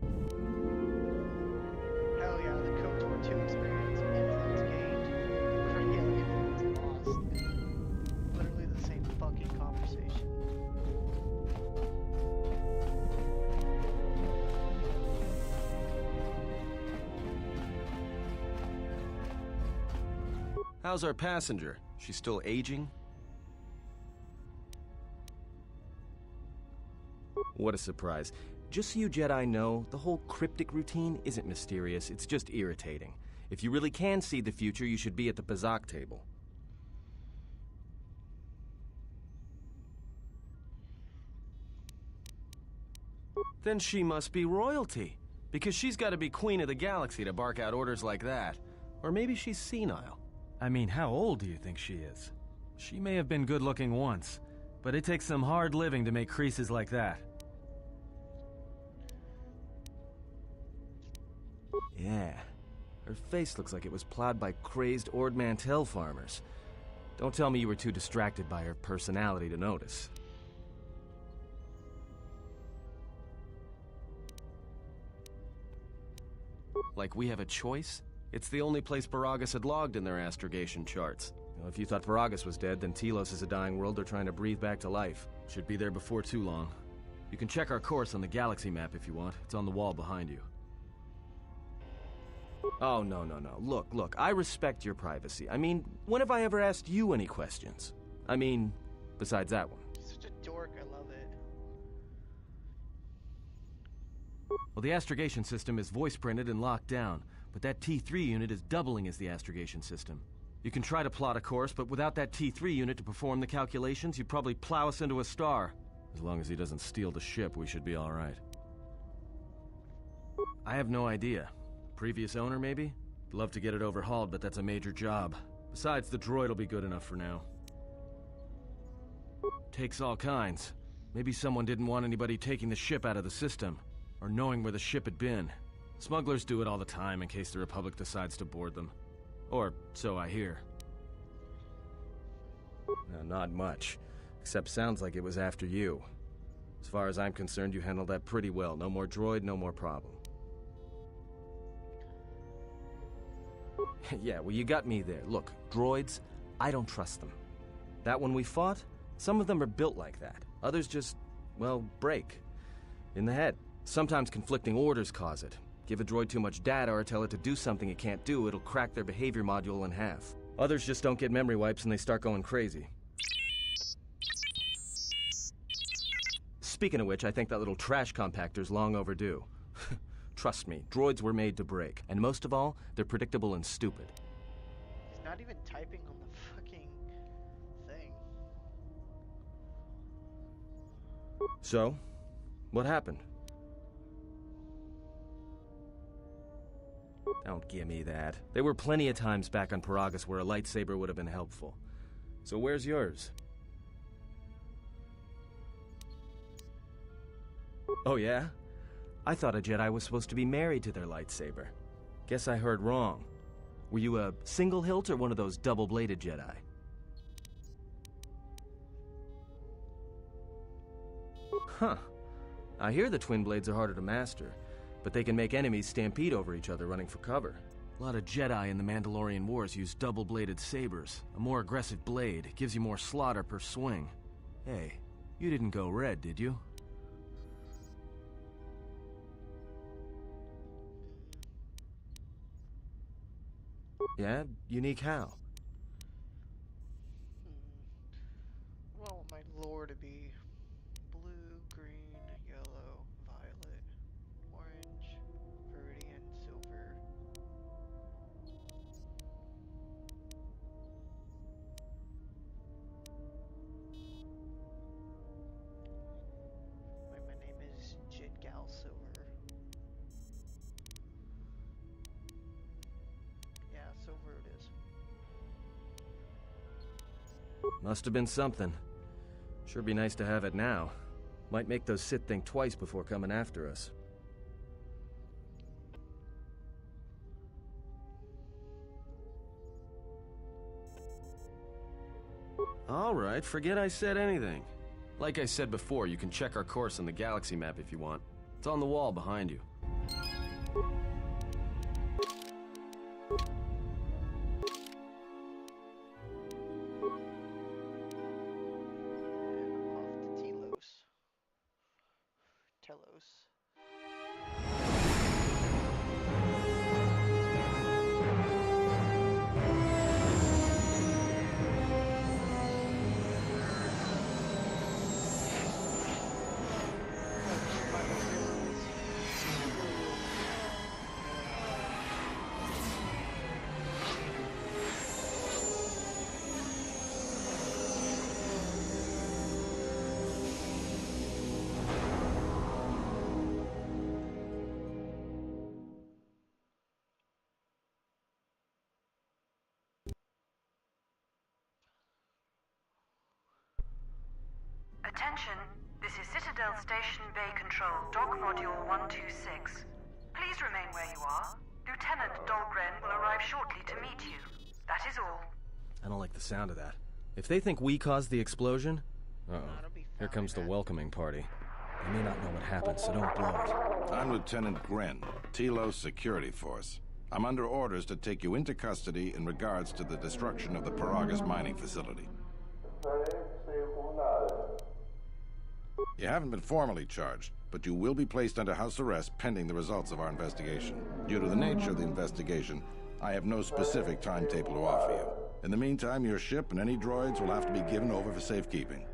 Hell yeah, the KOTOR 2 experience. How's our passenger? She's still aging? What a surprise. Just so you Jedi know, the whole cryptic routine isn't mysterious, it's just irritating. If you really can see the future, you should be at the Pazak table. Then she must be royalty, because she's got to be queen of the galaxy to bark out orders like that. Or maybe she's senile. I mean, how old do you think she is? She may have been good-looking once, but it takes some hard living to make creases like that. Yeah. Her face looks like it was plowed by crazed Ord Mantell farmers. Don't tell me you were too distracted by her personality to notice. Like we have a choice? It's the only place Paragus had logged in their astrogation charts. Well, if you thought Paragus was dead, then Telos is a dying world they're trying to breathe back to life. Should be there before too long. You can check our course on the galaxy map if you want. It's on the wall behind you. Oh, no. Look, I respect your privacy. I mean, when have I ever asked you any questions? I mean, besides that one. Such a dork, I love it. Well, the astrogation system is voice-printed and locked down, but that T3 unit is doubling as the astrogation system. You can try to plot a course, but without that T3 unit to perform the calculations, you'd probably plow us into a star. As long as he doesn't steal the ship, we should be all right. I have no idea. Previous owner, maybe? Love to get it overhauled, but that's a major job. Besides, the droid will be good enough for now. Takes all kinds. Maybe someone didn't want anybody taking the ship out of the system, or knowing where the ship had been. Smugglers do it all the time in case the Republic decides to board them. Or so I hear. No, not much. Except sounds like it was after you. As far as I'm concerned, you handled that pretty well. No more droid, no more problem. Yeah, well, you got me there. Look, droids, I don't trust them. That one we fought, some of them are built like that. Others just, well, break. In the head. Sometimes conflicting orders cause it. Give a droid too much data or tell it to do something it can't do, it'll crack their behavior module in half. Others just don't get memory wipes and they start going crazy. Speaking of which, I think that little trash compactor's long overdue. Trust me, droids were made to break. And most of all, they're predictable and stupid. He's not even typing on the fucking thing. So, what happened? Don't give me that. There were plenty of times back on Paragus where a lightsaber would have been helpful. So where's yours? Oh yeah? I thought a Jedi was supposed to be married to their lightsaber. Guess I heard wrong. Were you a single hilt or one of those double-bladed Jedi? Huh. I hear the twin blades are harder to master, but they can make enemies stampede over each other running for cover. A lot of Jedi in the Mandalorian Wars use double-bladed sabers. A more aggressive blade gives you more slaughter per swing. Hey, you didn't go red, did you? Yeah? Unique how? I want my lore to be blue, green, yellow, violet, orange, viridian, silver. Wait, my name is Jidgal Silver. Yeah, silver it is. Must have been something. Sure be nice to have it now. Might make those Sith think twice before coming after us. Alright, forget I said anything. Like I said before, you can check our course on the galaxy map if you want. It's on the wall behind you. Off to Telos. Attention, this is Citadel Station Bay Control, Dock Module 126. Please remain where you are. Lieutenant Dahlgren will arrive shortly to meet you. That is all. I don't like the sound of that. If they think we caused the explosion... Uh-oh. Here comes the welcoming party. They may not know what happened, so don't blow it. I'm Lieutenant Gren, Telos Security Force. I'm under orders to take you into custody in regards to the destruction of the Paragas mining facility. You haven't been formally charged, but you will be placed under house arrest pending the results of our investigation. Due to the nature of the investigation, I have no specific timetable to offer you. In the meantime, your ship and any droids will have to be given over for safekeeping.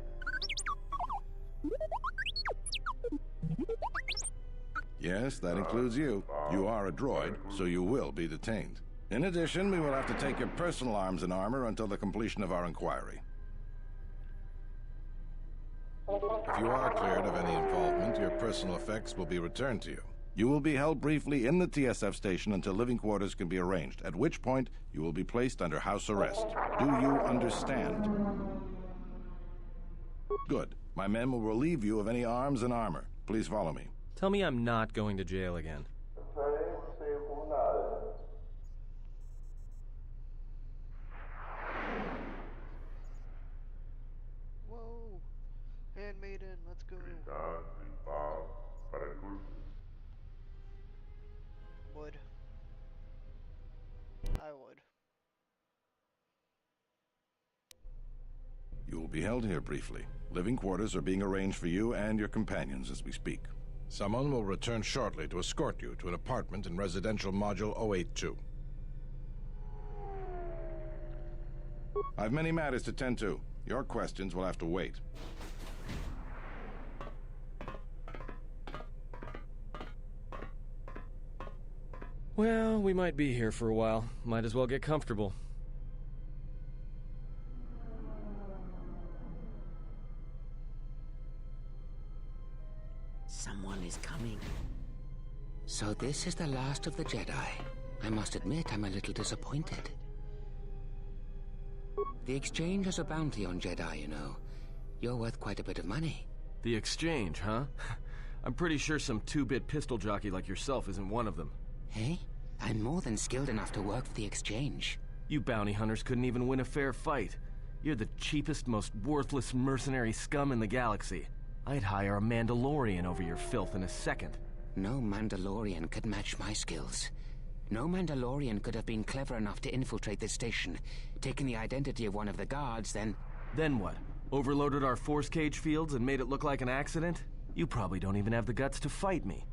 Yes, that includes you. You are a droid, so you will be detained. In addition, we will have to take your personal arms and armor until the completion of our inquiry. If you are cleared of any involvement, your personal effects will be returned to you. You will be held briefly in the TSF station until living quarters can be arranged, at which point you will be placed under house arrest. Do you understand? Good. My men will relieve you of any arms and armor. Please follow me. Tell me I'm not going to jail again. Whoa! Handmaiden, let's go. Would. I would. You will be held here briefly. Living quarters are being arranged for you and your companions as we speak. Someone will return shortly to escort you to an apartment in Residential Module 082. I have many matters to tend to. Your questions will have to wait. Well, we might be here for a while. Might as well get comfortable. Someone is coming. So this is the last of the Jedi. I must admit I'm a little disappointed. The Exchange has a bounty on Jedi, you know. You're worth quite a bit of money. The Exchange, huh? I'm pretty sure some two-bit pistol jockey like yourself isn't one of them. Hey? I'm more than skilled enough to work for the Exchange. You bounty hunters couldn't even win a fair fight. You're the cheapest, most worthless mercenary scum in the galaxy. I'd hire a Mandalorian over your filth in a second. No Mandalorian could match my skills. No Mandalorian could have been clever enough to infiltrate this station, taken the identity of one of the guards, then... Then what? Overloaded our force cage fields and made it look like an accident? You probably don't even have the guts to fight me.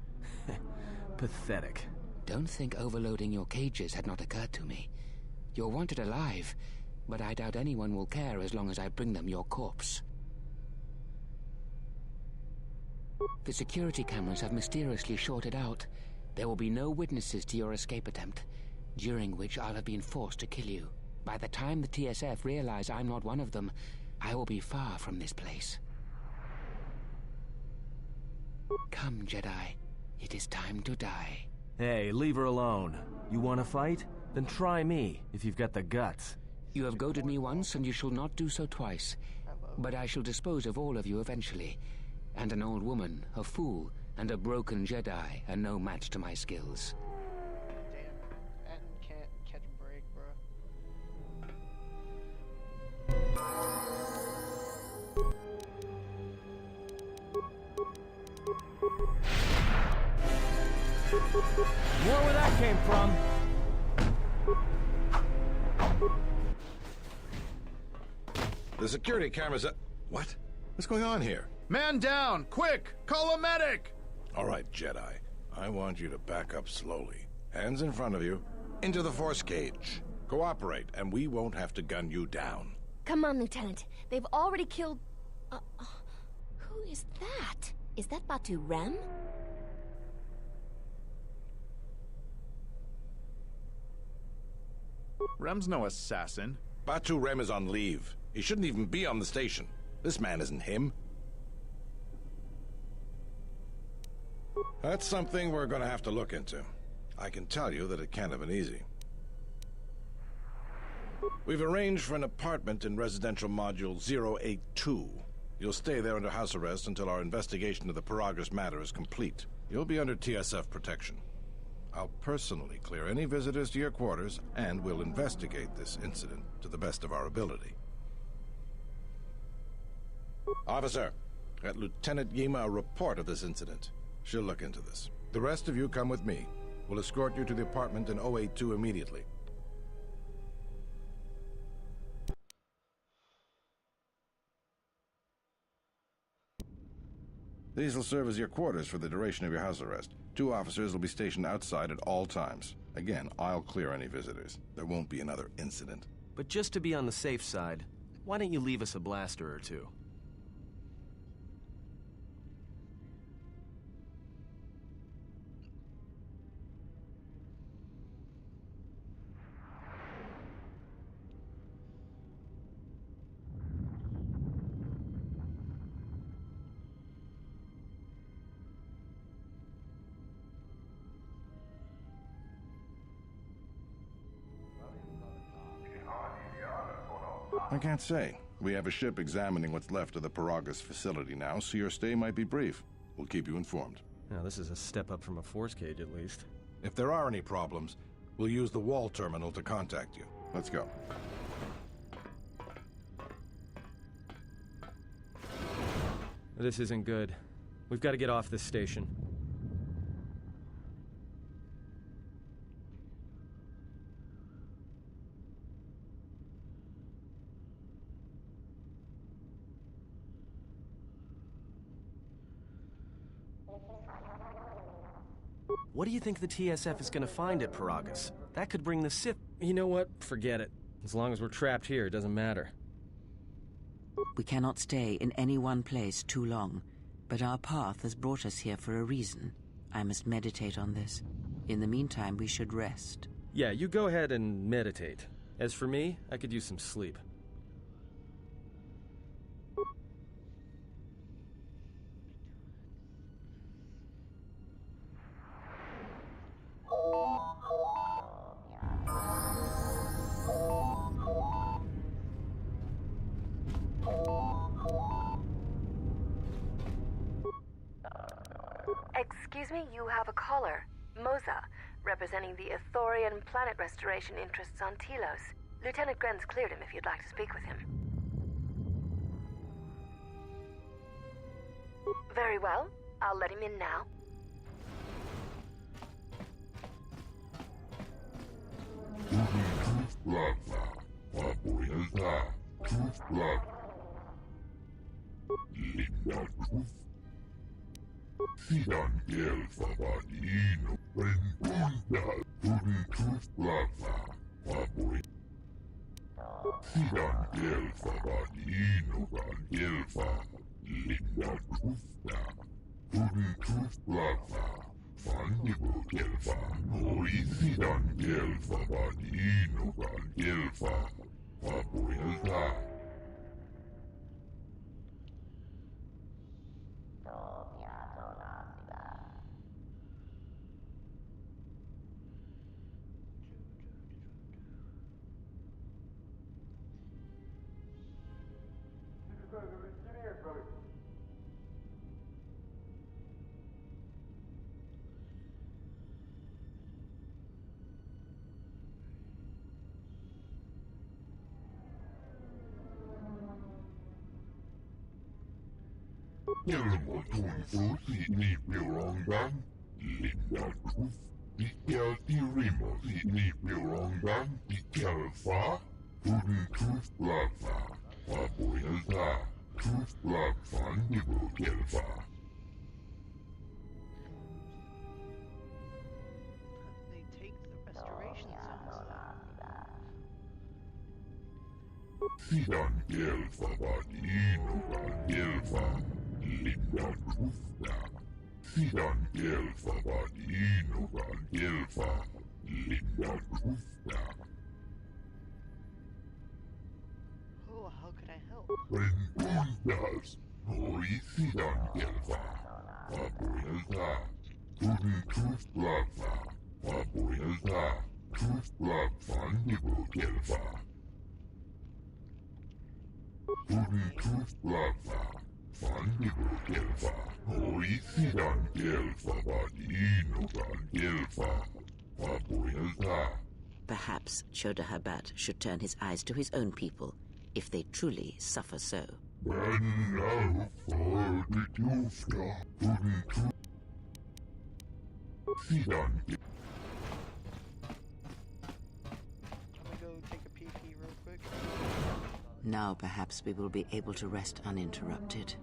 Pathetic. Don't think overloading your cages had not occurred to me. You're wanted alive, but I doubt anyone will care as long as I bring them your corpse. The security cameras have mysteriously shorted out. There will be no witnesses to your escape attempt, during which I'll have been forced to kill you. By the time the TSF realize I'm not one of them, I will be far from this place. Come, Jedi. It is time to die. Hey, leave her alone. You want to fight? Then try me, if you've got the guts. You have goaded me once, and you shall not do so twice. But I shall dispose of all of you eventually. And an old woman, a fool, and a broken Jedi are no match to my skills. Damn, Atten can't catch a break, bro. More where that came from. The security cameras are... What? What's going on here? Man down! Quick! Call a medic! All right, Jedi. I want you to back up slowly. Hands in front of you. Into the force cage. Cooperate, and we won't have to gun you down. Come on, Lieutenant. They've already killed... who is that? Is that Batu Rem? Rem's no assassin. Batu Rem is on leave. He shouldn't even be on the station. This man isn't him. That's something we're going to have to look into. I can tell you that it can't have been easy. We've arranged for an apartment in Residential Module 082. You'll stay there under house arrest until our investigation of the Paragus matter is complete. You'll be under TSF protection. I'll personally clear any visitors to your quarters, and we'll investigate this incident to the best of our ability. Officer, get Lieutenant Yima a report of this incident. She'll look into this. The rest of you come with me. We'll escort you to the apartment in 082 immediately. These will serve as your quarters for the duration of your house arrest. 2 officers will be stationed outside at all times. Again, I'll clear any visitors. There won't be another incident. But just to be on the safe side, why don't you leave us a blaster or two? I can't say. We have a ship examining what's left of the Paragus facility now, so your stay might be brief. We'll keep you informed. Now, this is a step up from a force cage, at least. If there are any problems, we'll use the wall terminal to contact you. Let's go. This isn't good. We've got to get off this station. What do you think the TSF is going to find at Paragus? That could bring the Sith... You know what? Forget it. As long as we're trapped here, it doesn't matter. We cannot stay in any one place too long, but our path has brought us here for a reason. I must meditate on this. In the meantime, we should rest. Yeah, you go ahead and meditate. As for me, I could use some sleep. Excuse me, you have a caller. Moza, representing the Ithorian planet restoration interests on Telos. Lieutenant Gren's cleared him if you'd like to speak with him. Very well. I'll let him in now. Sidan Gelfa Vadino, Brendunda, Tudin Plaza, Pabui. Sidan Gelfa Vadino, Gelfa, Linda Gusta, Tudin Plaza, Fandibo Gelfa, Oi Sidan Gelfa Vadino, Gelfa, Pabuelta. Ilmo tuntuu siini piurongan, linda kuf, pikelti rimo siini piurongan, pikelfa, tudin kuf lava, papuilta, kuf lavan nivu kelfa. They take the restoration zones. Sidan kelfa vadinukan kelfa. Linda Gusta, Sidan Gelfa Vadino Gelfa, Linda Gusta. Oh, how could I help? Brengundas, Hoi Sidan Gelfa, Pabuelta, Tudin Tuflava, Pabuelta, Tuflavan Nibu Gelfa. Tudin Tuflava. Perhaps Chodahabat should turn his eyes to his own people, if they truly suffer so. Can we go take a pee-pee real quick? Now perhaps we will be able to rest uninterrupted.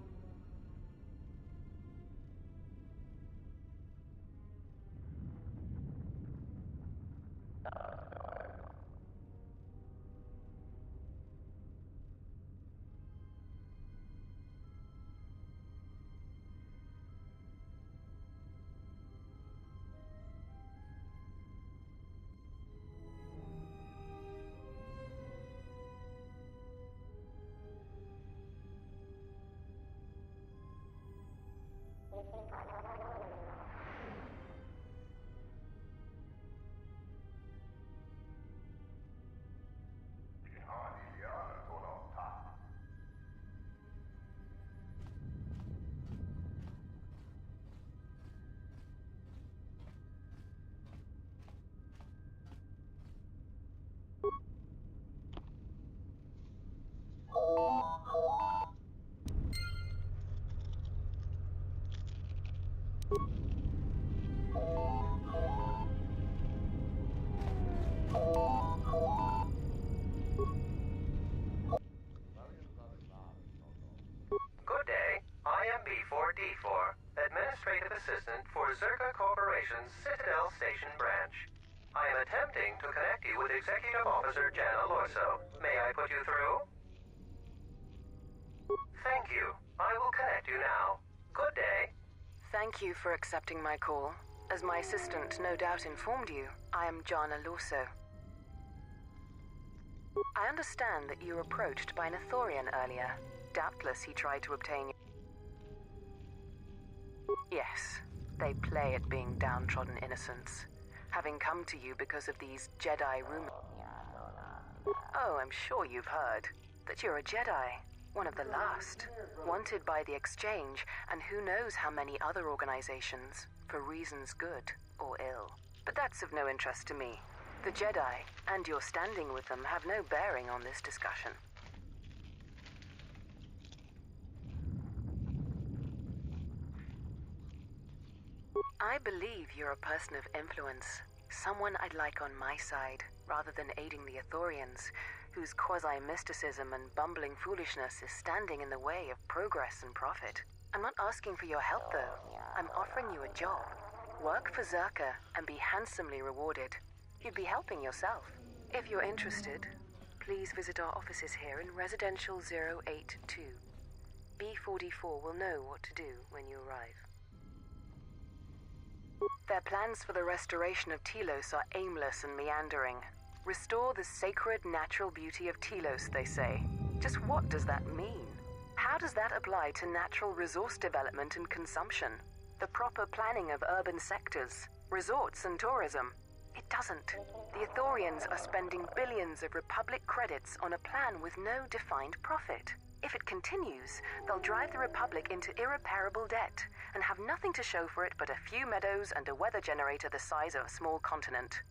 Good day. I am B4D4, Administrative Assistant for Zerka Corporation's Citadel Station branch. I am attempting to connect you with Executive Officer Jana Lorso. May I put you through? Thank you. I will connect you now. Good day. Thank you for accepting my call. As my assistant no doubt informed you, I am Jana Lorso. I understand that you were approached by an Ithorian earlier. Doubtless he tried to obtain... Yes, they play at being downtrodden innocents, having come to you because of these Jedi rumors. Oh, I'm sure you've heard that you're a Jedi, one of the last, wanted by the Exchange and who knows how many other organizations, for reasons good or ill. But that's of no interest to me. The Jedi, and your standing with them, have no bearing on this discussion. I believe you're a person of influence, someone I'd like on my side, rather than aiding the Ithorians, whose quasi-mysticism and bumbling foolishness is standing in the way of progress and profit. I'm not asking for your help, though. I'm offering you a job. Work for Zerka and be handsomely rewarded. You'd be helping yourself. If you're interested, please visit our offices here in Residential 082. B44 will know what to do when you arrive. Their plans for the restoration of Telos are aimless and meandering. Restore the sacred natural beauty of Telos, they say. Just what does that mean? How does that apply to natural resource development and consumption? The proper planning of urban sectors, resorts and tourism? It doesn't. The Ithorians are spending billions of Republic credits on a plan with no defined profit. If it continues, they'll drive the Republic into irreparable debt and have nothing to show for it but a few meadows and a weather generator the size of a small continent.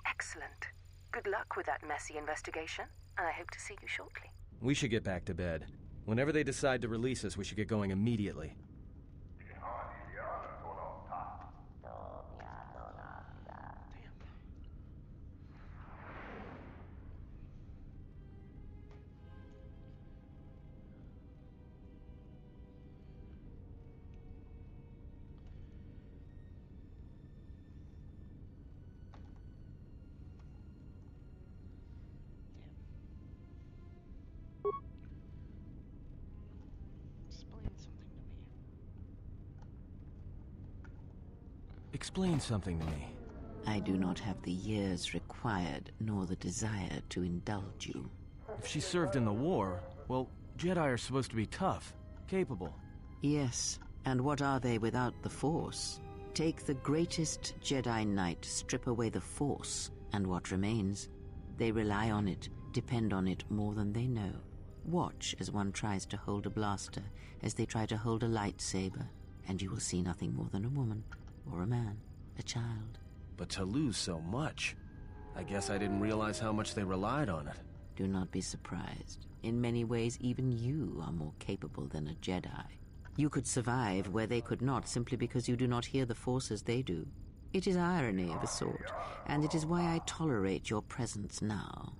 Excellent. Good luck with that messy investigation, and I hope to see you shortly. We should get back to bed. Whenever they decide to release us, we should get going immediately. Explain something to me. I do not have the years required, nor the desire to indulge you. If she served in the war, well, Jedi are supposed to be tough, capable. Yes, and what are they without the Force? Take the greatest Jedi Knight, strip away the Force, and what remains? They rely on it, depend on it more than they know. Watch as one tries to hold a blaster, as they try to hold a lightsaber, and you will see nothing more than a woman, or a man, a child. But to lose so much, I guess I didn't realize how much they relied on it. Do not be surprised. In many ways, even you are more capable than a Jedi. You could survive where they could not simply because you do not hear the Force as they do. It is irony of a sort, and it is why I tolerate your presence now.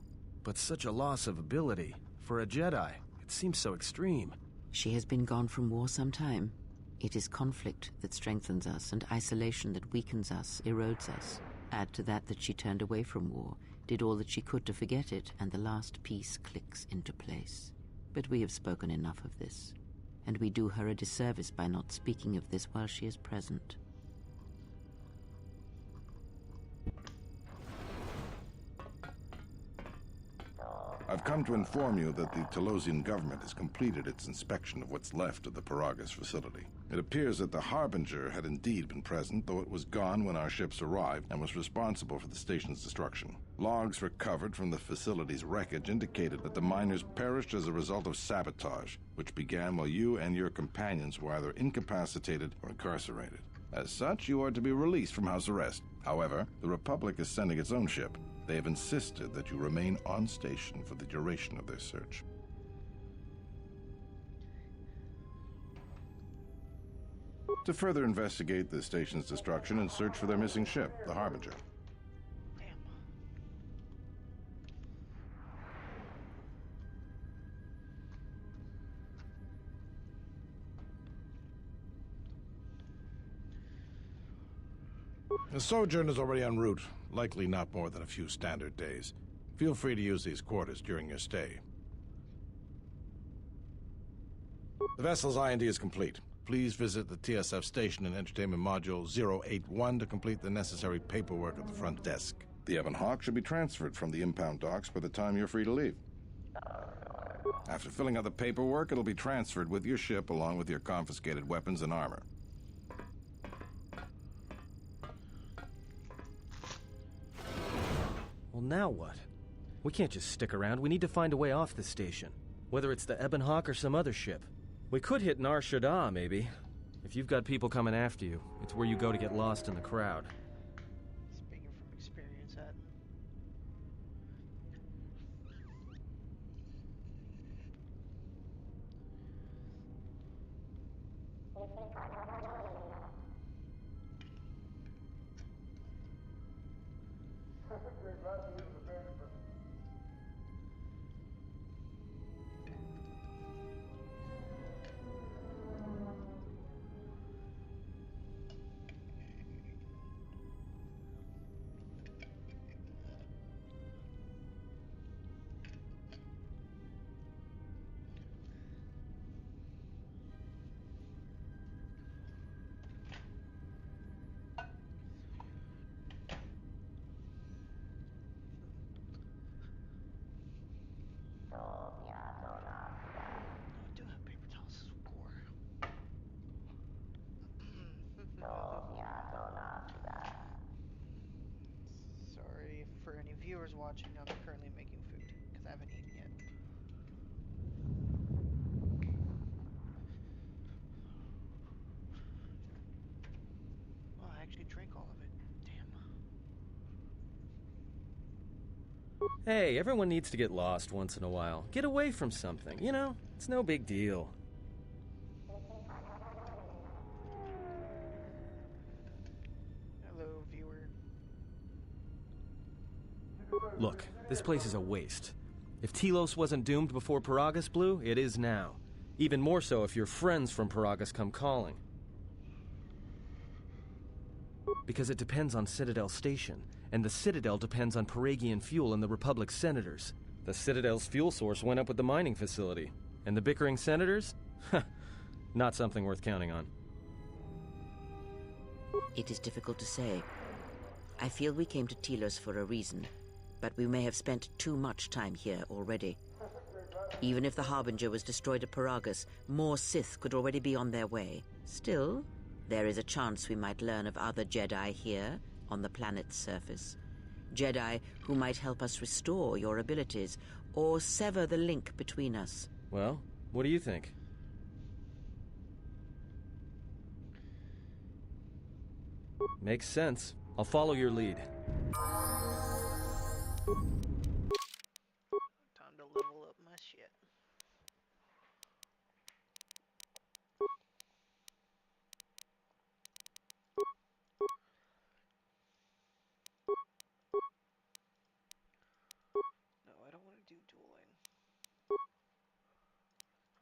But such a loss of ability. For a Jedi, it seems so extreme. She has been gone from war some time. It is conflict that strengthens us, and isolation that weakens us, erodes us. Add to that she turned away from war, did all that she could to forget it, and the last piece clicks into place. But we have spoken enough of this, and we do her a disservice by not speaking of this while she is present. I've come to inform you that the Telosian government has completed its inspection of what's left of the Paragas facility. It appears that the Harbinger had indeed been present, though it was gone when our ships arrived and was responsible for the station's destruction. Logs recovered from the facility's wreckage indicated that the miners perished as a result of sabotage, which began while you and your companions were either incapacitated or incarcerated. As such, you are to be released from house arrest. However, the Republic is sending its own ship. They have insisted that you remain on station for the duration of their search. To further investigate the station's destruction and search for their missing ship, the Harbinger. The sojourn is already en route, likely not more than a few standard days. Feel free to use these quarters during your stay. The vessel's IND is complete. Please visit the TSF station and entertainment module 081 to complete the necessary paperwork at the front desk. The Ebon Hawk should be transferred from the impound docks by the time you're free to leave. After filling out the paperwork, it'll be transferred with your ship along with your confiscated weapons and armor. Well, now what? We can't just stick around. We need to find a way off this station. Whether it's the Ebon Hawk or some other ship. We could hit Nar Shaddaa, maybe. If you've got people coming after you, it's where you go to get lost in the crowd. Speaking from experience, Adam. Sorry for any viewers watching. I'm currently making food because I haven't eaten yet. Oh, I actually drank all of it. Damn. Hey, everyone needs to get lost once in a while. Get away from something, you know? It's no big deal. Hello, viewer. Look, this place is a waste. If Telos wasn't doomed before Paragas blew, it is now. Even more so if your friends from Paragas come calling. Because it depends on Citadel Station, and the Citadel depends on Paragian fuel and the Republic's senators. The Citadel's fuel source went up with the mining facility. And the bickering senators? Not something worth counting on. It is difficult to say. I feel we came to Telos for a reason, but we may have spent too much time here already. Even if the Harbinger was destroyed at Paragas, more Sith could already be on their way. Still, There is a chance we might learn of other Jedi here, on the planet's surface. Jedi who might help us restore your abilities, or sever the link between us. Well, what do you think? Makes sense. I'll follow your lead. Time to level up my shit. No, I don't want to do dueling.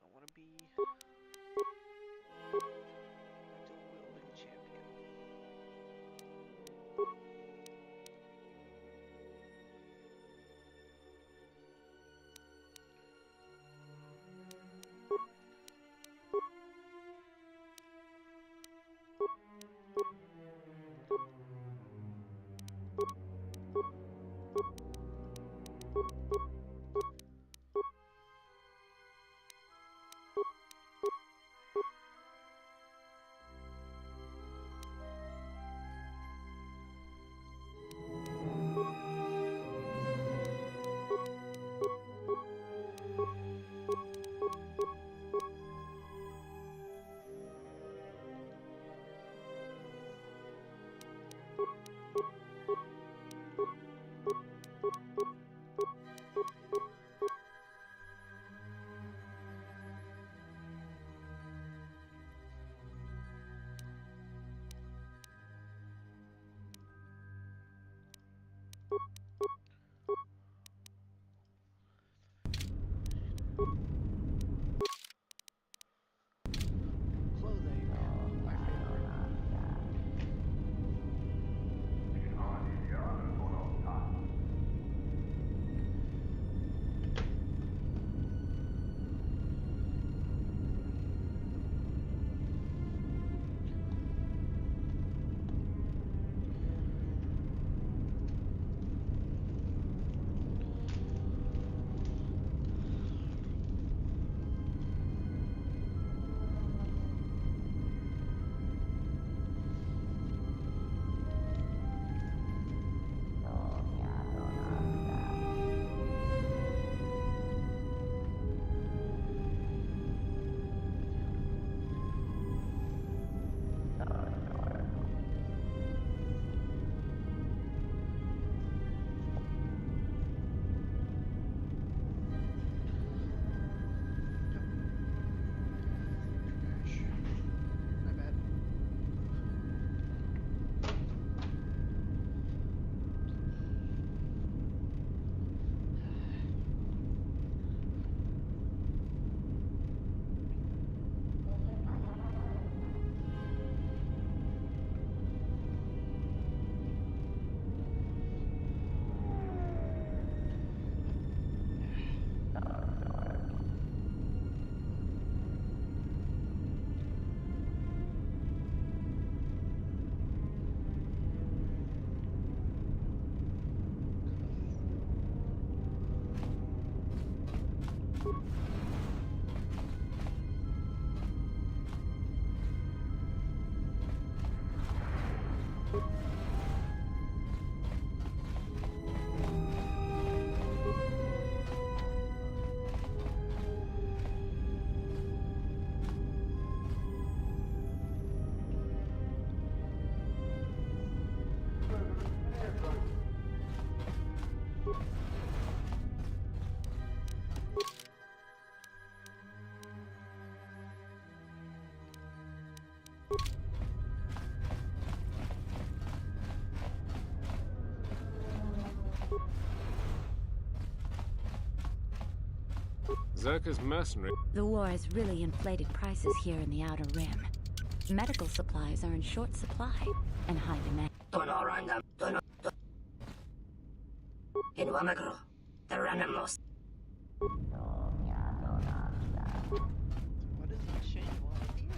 I want to be a dual-wielding champion. Clothing, my favorite. My bad. Zerka's mercenary. The war has really inflated prices here in the Outer Rim. Medical supplies are in short supply and high demand. What does the exchange want with you?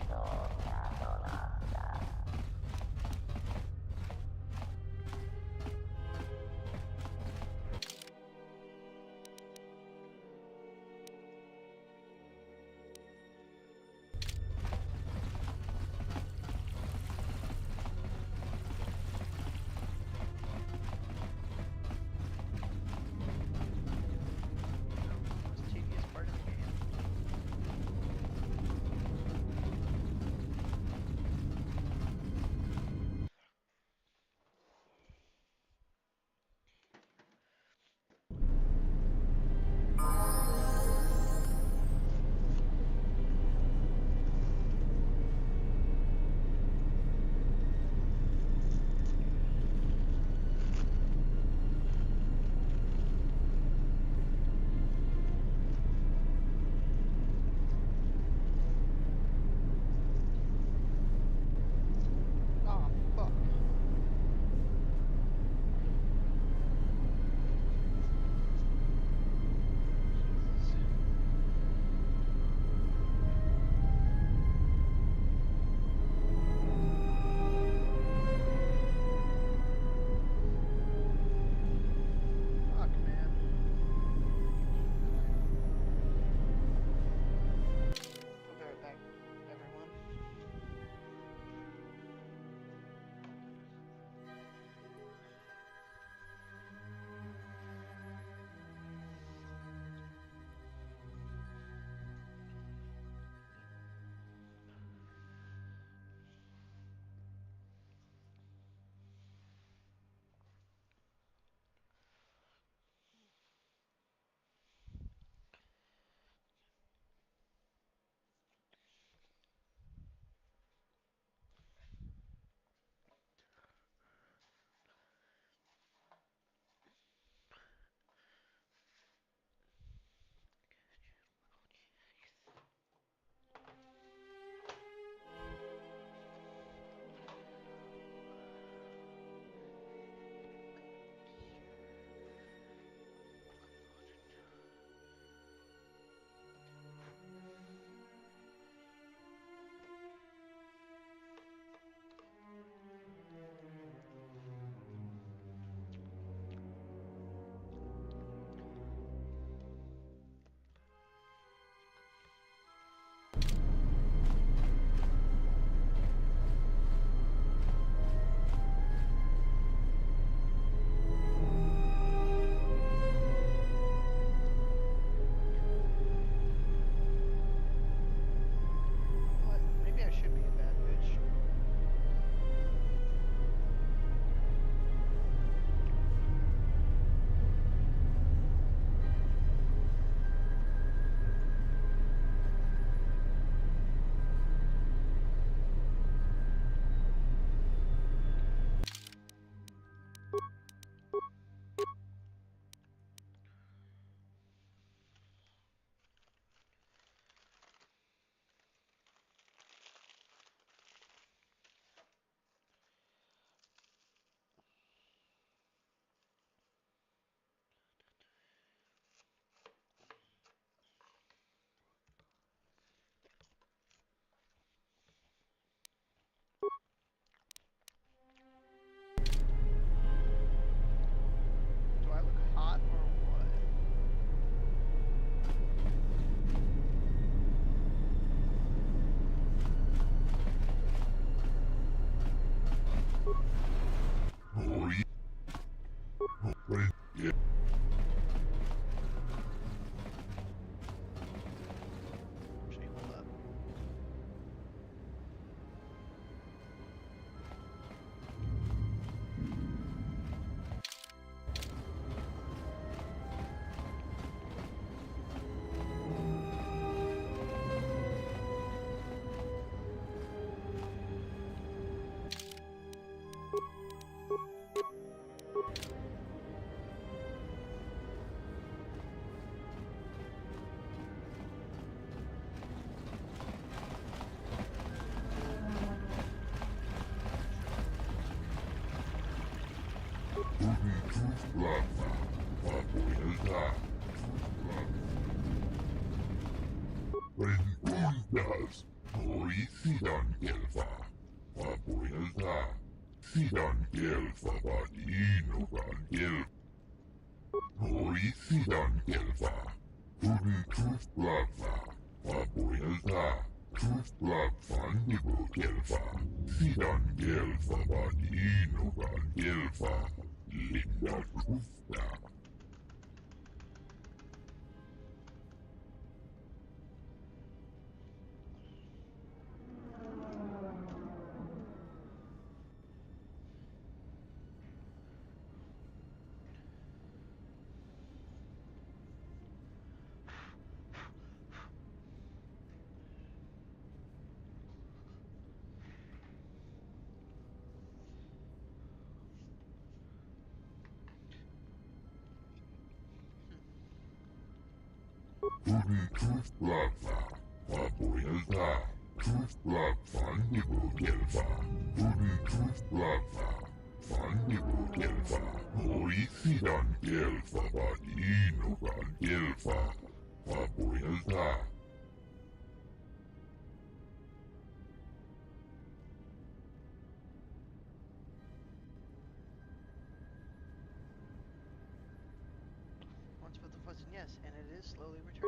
Once with the fuzz and yes, and it is slowly returning.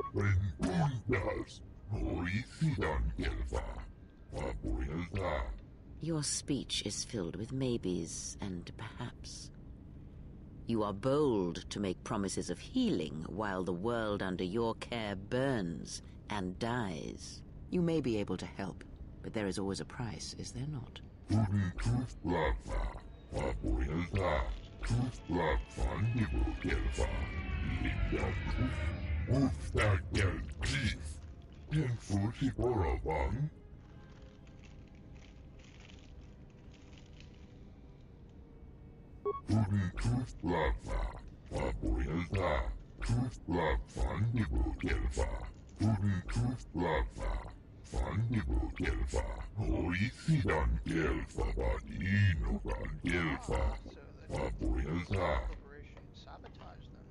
Your speech is filled with maybes and perhaps. You are bold to make promises of healing while the world under your care burns and dies. You may be able to help, but there is always a price, is there not? Corporation sabotage them.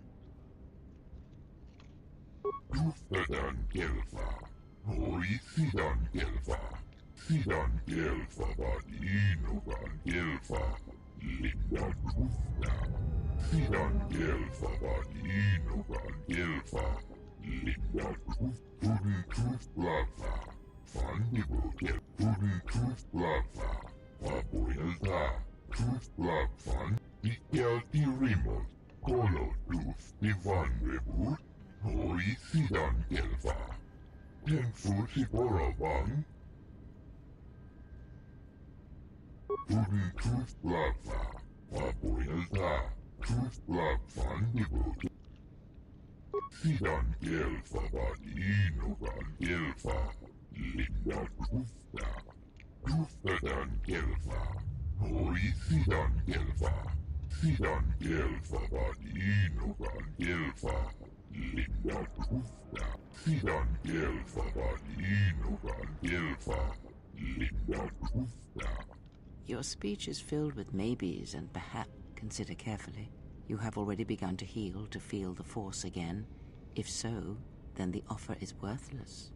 Your speech is filled with maybes and perhaps. Consider carefully. You have already begun to heal to feel the force again. If so, then the offer is worthless.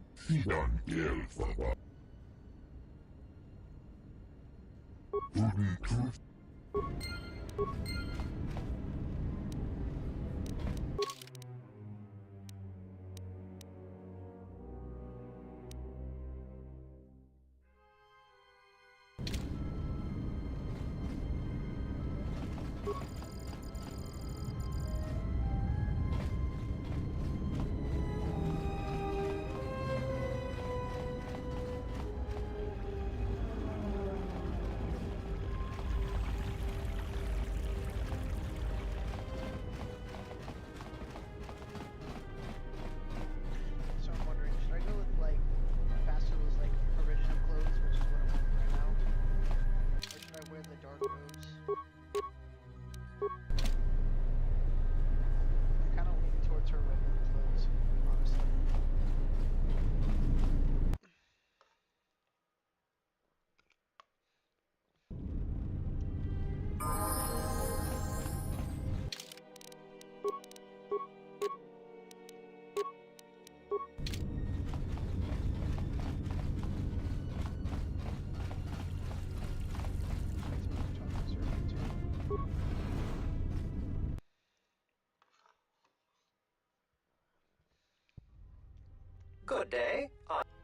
Good day.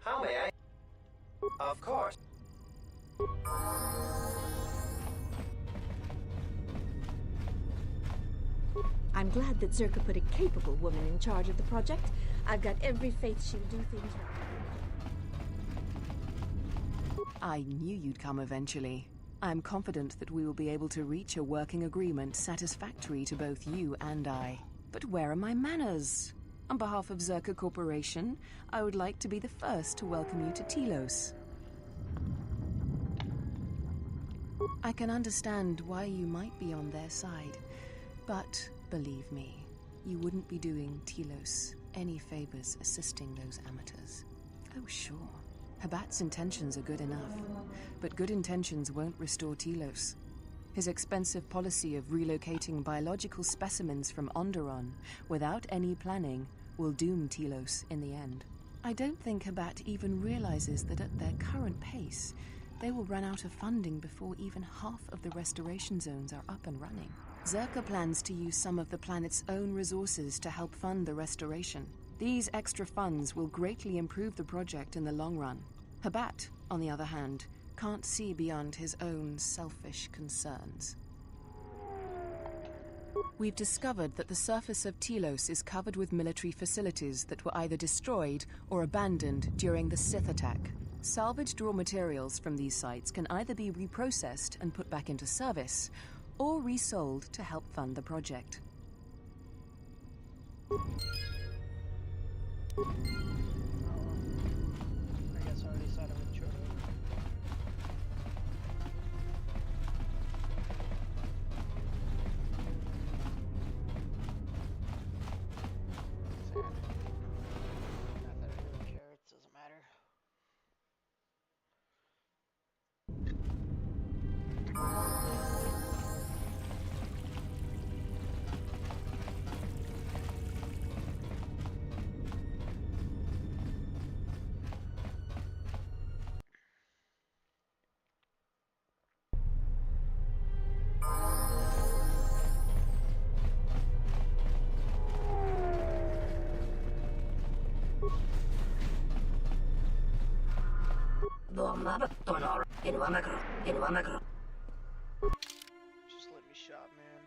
How may I? Of course. I'm glad that Zerka put a capable woman in charge of the project. I've got every faith she'll do things right. I knew you'd come eventually. I'm confident that we will be able to reach a working agreement satisfactory to both you and I. But where are my manners? On behalf of Zerka Corporation, I would like to be the first to welcome you to Telos. I can understand why you might be on their side, but believe me, you wouldn't be doing Telos any favors assisting those amateurs. Oh, sure. Habat's intentions are good enough, but good intentions won't restore Telos. His expensive policy of relocating biological specimens from Onderon without any planning will doom Telos in the end. I don't think Habat even realizes that at their current pace, they will run out of funding before even half of the restoration zones are up and running. Zerka plans to use some of the planet's own resources to help fund the restoration. These extra funds will greatly improve the project in the long run. Habat, on the other hand, can't see beyond his own selfish concerns. We've discovered that the surface of Telos is covered with military facilities that were either destroyed or abandoned during the Sith attack. Salvaged raw materials from these sites can either be reprocessed and put back into service, or resold to help fund the project. I guess I already saw them in Chorro. Not that I really care, it doesn't matter. Just let me shop, man.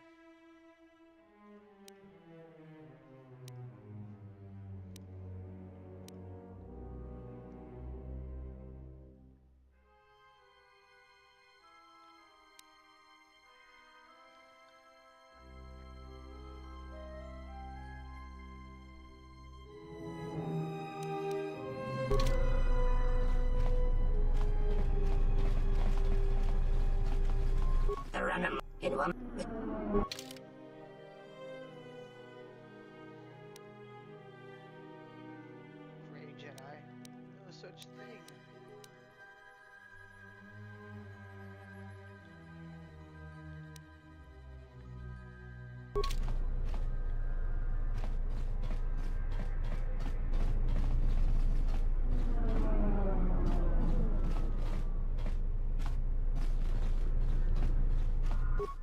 Gray Jedi. No such thing.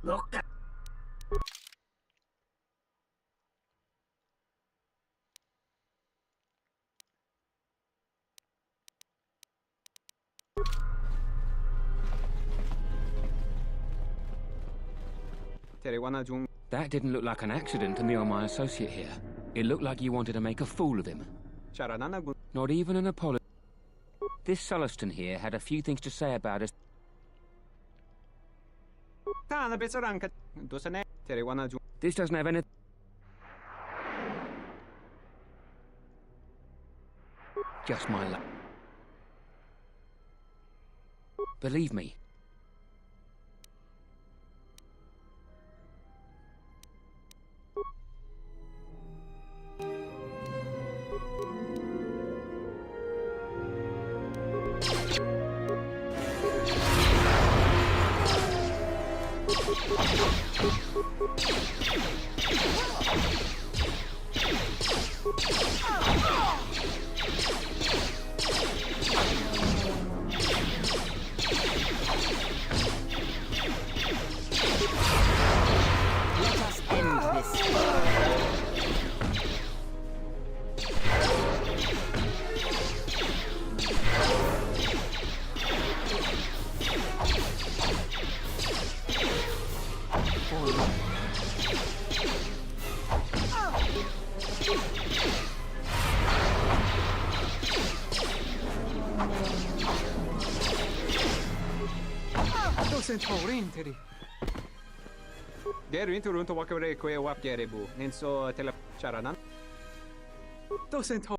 Look. That didn't look like an accident to me or my associate here. It looked like you wanted to make a fool of him. Not even an apology. This Sulluston here had a few things to say about us. This doesn't have anything. Just my luck. Believe me. Geru inte runt och walka reko e wap gerebu. Nen så tele charanan. Docent ho.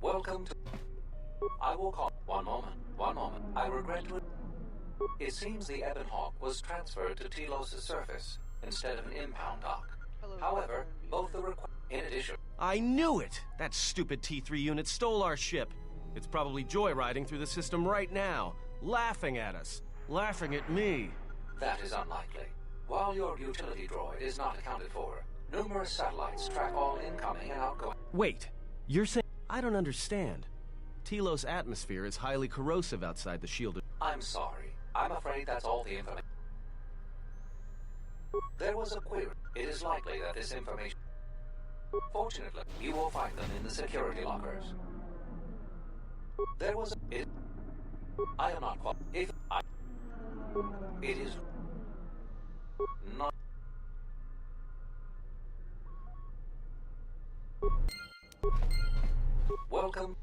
Welcome to... I will call... One moment. I regret to... It seems the Ebon Hawk was transferred to Telos' surface instead of an impound dock. However, both the in addition... I knew it! That stupid T3 unit stole our ship. It's probably joyriding through the system right now, laughing at us. Laughing at me. That is unlikely. While your utility droid is not accounted for, numerous satellites track all incoming and outgoing... Wait, you're saying... I don't understand. Telos' atmosphere is highly corrosive outside the shielded... I'm sorry. I'm afraid that's all the information... There was a query. It is likely that this information... Fortunately, you will find them in the security lockers. There was a... I am not qual... If I... It is... Not... Welcome.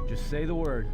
Just say the word.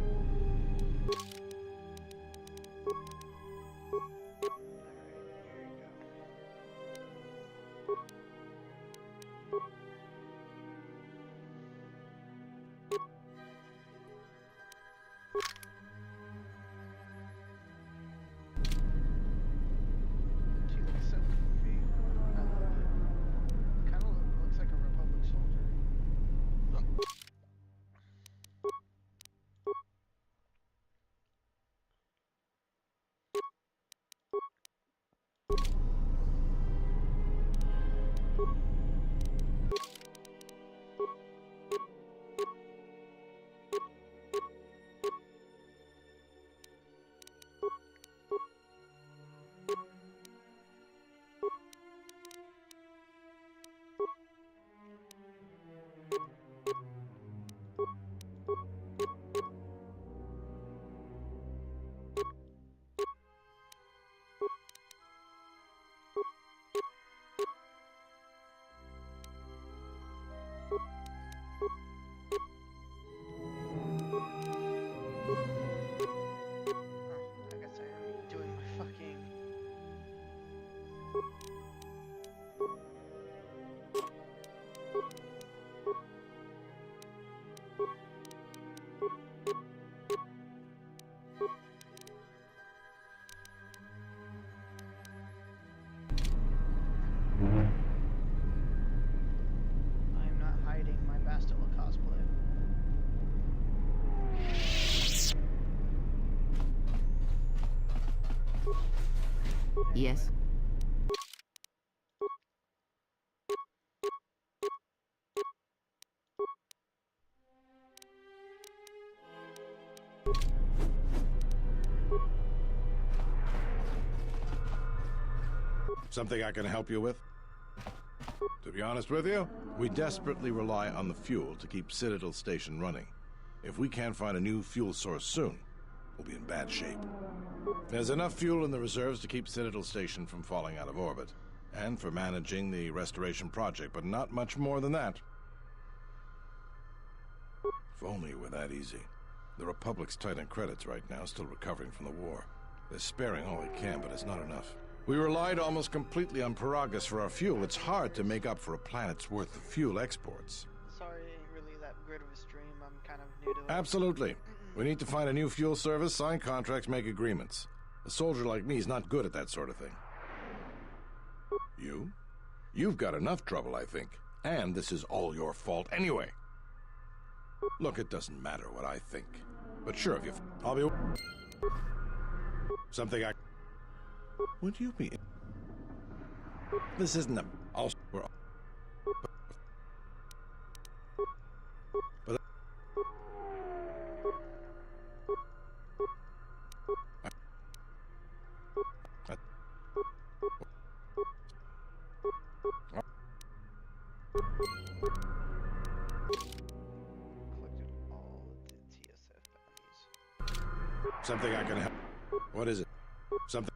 Yes? Something I can help you with? To be honest with you, we desperately rely on the fuel to keep Citadel Station running. If we can't find a new fuel source soon, we'll be in bad shape. There's enough fuel in the reserves to keep Citadel Station from falling out of orbit, and for managing the restoration project, but not much more than that. If only it were that easy. The Republic's tight on credits right now, still recovering from the war. They're sparing all they can, but it's not enough. We relied almost completely on Paragus for our fuel. It's hard to make up for a planet's worth of fuel exports. Sorry, it ain't really that great of a stream. I'm kind of new to it. Absolutely. We need to find a new fuel service, sign contracts, make agreements. A soldier like me is not good at that sort of thing. You? You've got enough trouble, I think. And this is all your fault anyway. Look, it doesn't matter what I think. But sure, if you... I'll be... Something I... What do you mean? This isn't a... We're... But... Something I can help. What is it? Something.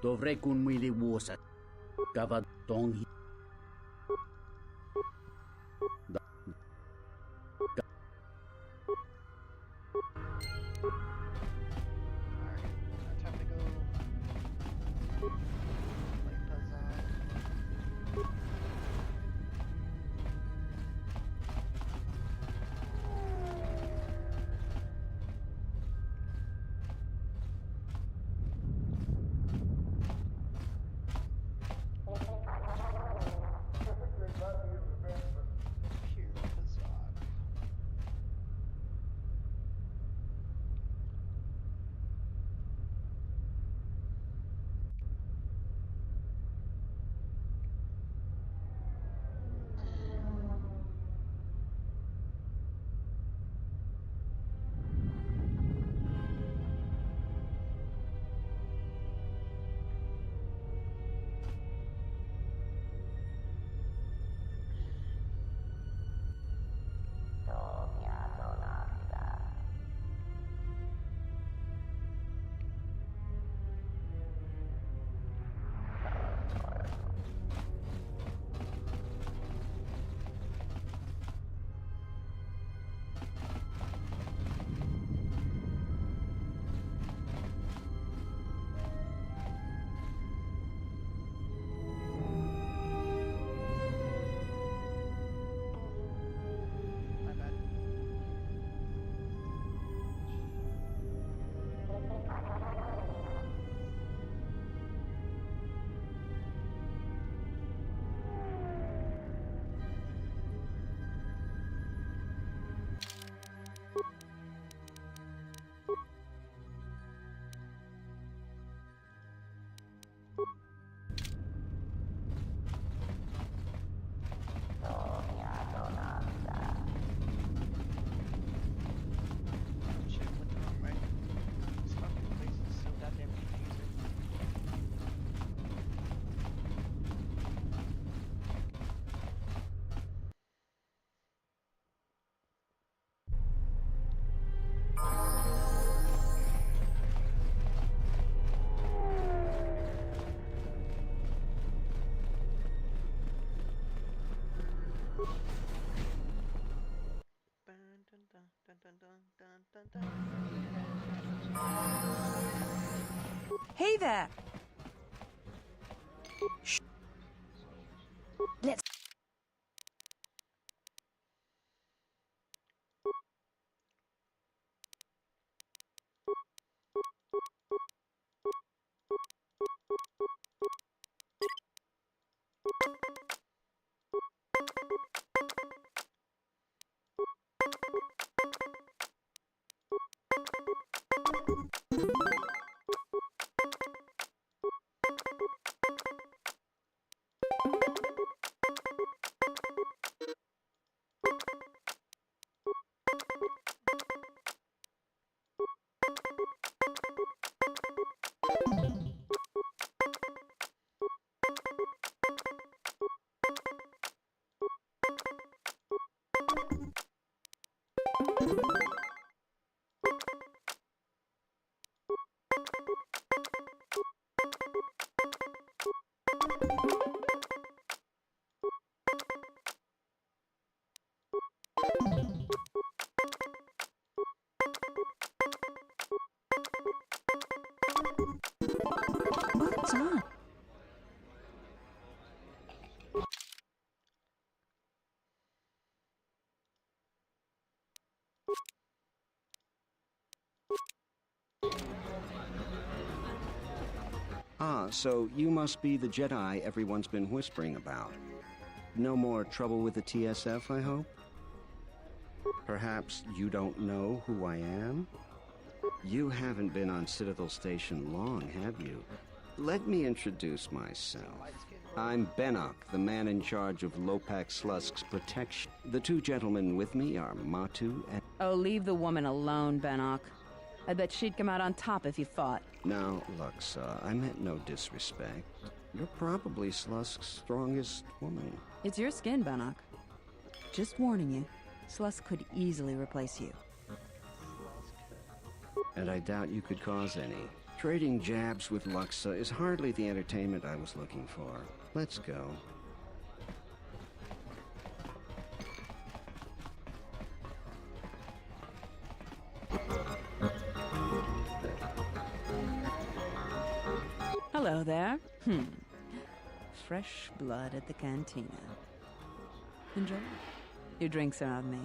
Dovrei kun mili vuosa. Kava tong. Hey there! Shh. Let's... What's on? Ah, so you must be the Jedi everyone's been whispering about. No more trouble with the TSF, I hope? Perhaps you don't know who I am? You haven't been on Citadel Station long, have you? Let me introduce myself. I'm Bennock, the man in charge of Lopak Slusk's protection. The two gentlemen with me are Matu and... Oh, leave the woman alone, Bennock. I bet she'd come out on top if you fought. Now, Lux, I meant no disrespect. You're probably Slusk's strongest woman. It's your skin, Bennock. Just warning you, Slusk could easily replace you. And I doubt you could cause any Trading jabs with Luxa is hardly the entertainment I was looking for. Let's go. Hello there. Fresh blood at the cantina. Enjoy. Your drinks are on me.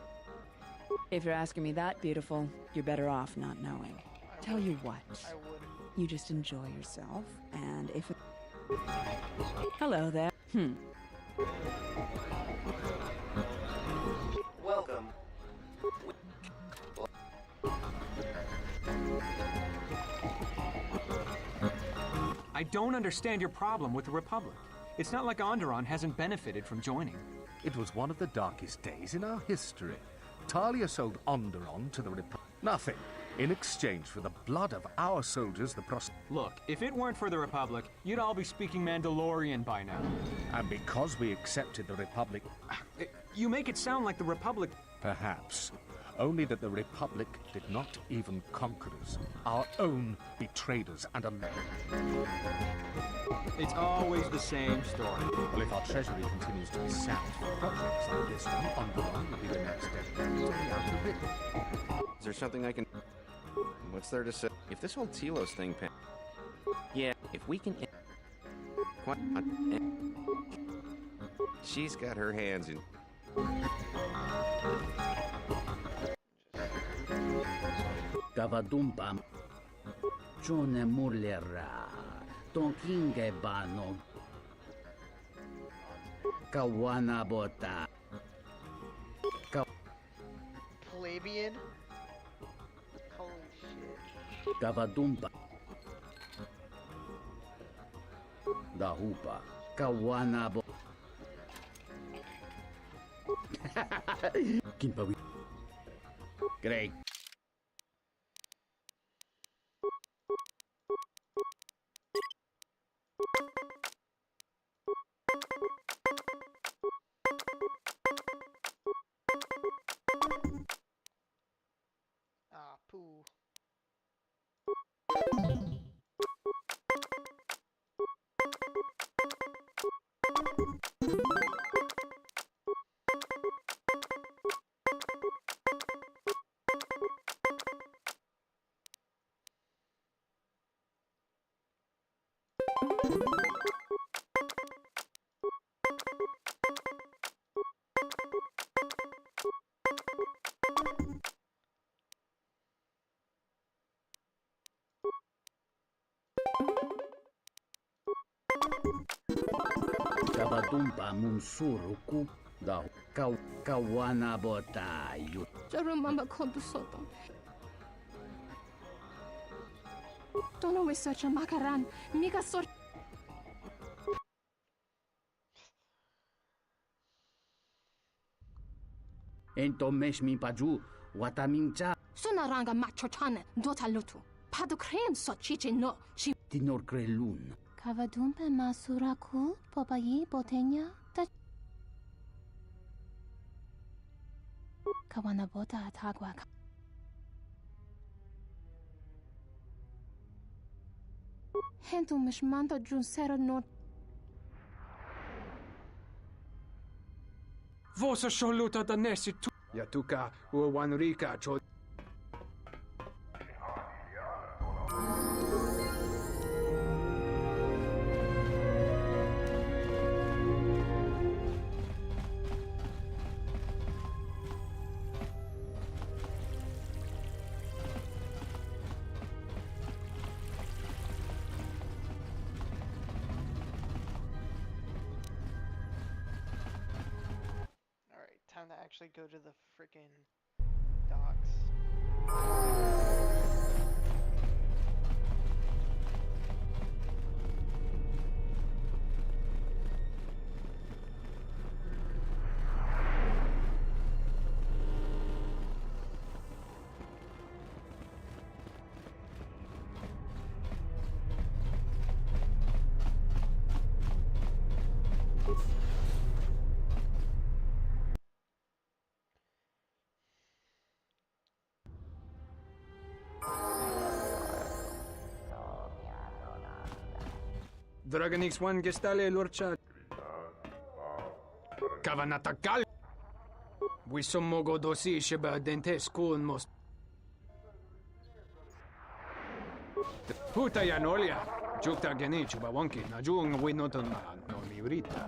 If you're asking me that, beautiful, you're better off not knowing. Tell you what. You just enjoy yourself, and if it... Hello there. Welcome. I don't understand your problem with the Republic. It's not like Onderon hasn't benefited from joining. It was one of the darkest days in our history. Talia sold Onderon to the Republic. Nothing. In exchange for the blood of our soldiers, Look, if it weren't for the Republic, you'd all be speaking Mandalorian by now. And because we accepted the Republic... You make it sound like the Republic... Perhaps. Only that the Republic did not even conquer us. Our own betrayed us and It's always the same story. Well, if our treasury continues to be sapped, projects like this one, Onderon will be the next step. Is there something I can... What's there to say? If this whole Telos thing yeah, if we can... She's got her hands in... Kavadumpa Jone Mulera Tonkinge Bano Kawana Bota Plebeian? Holy shit. Kavadumpa Dahupa Kawana Bota Kimpawi Great. Ah, poo. Kabadumpa Munsuruku da Kawana Bota Yut. Jarumamba Kondusoto. Don't always search a Makaran. Mika sort. Ento mesh min paju watamincha. Sonaranga machotane dota lutu. Padu krem so chiche no chi. Tinor krelun. Kavadumpe masuraku popayi botenya ta. Kawana bota atagwa. Hento mishmanta junsera no. Vosa sholuta da nesi tu... Yatuka uwanrika cho... Time to actually go to the frickin' docks. Dragonix 1 gestale lorcha. Kavanatakal. Wisomogo dosi sheba dente school most. Puta yanolia. Jukta genichu bawonki. Najung winoton no miurita.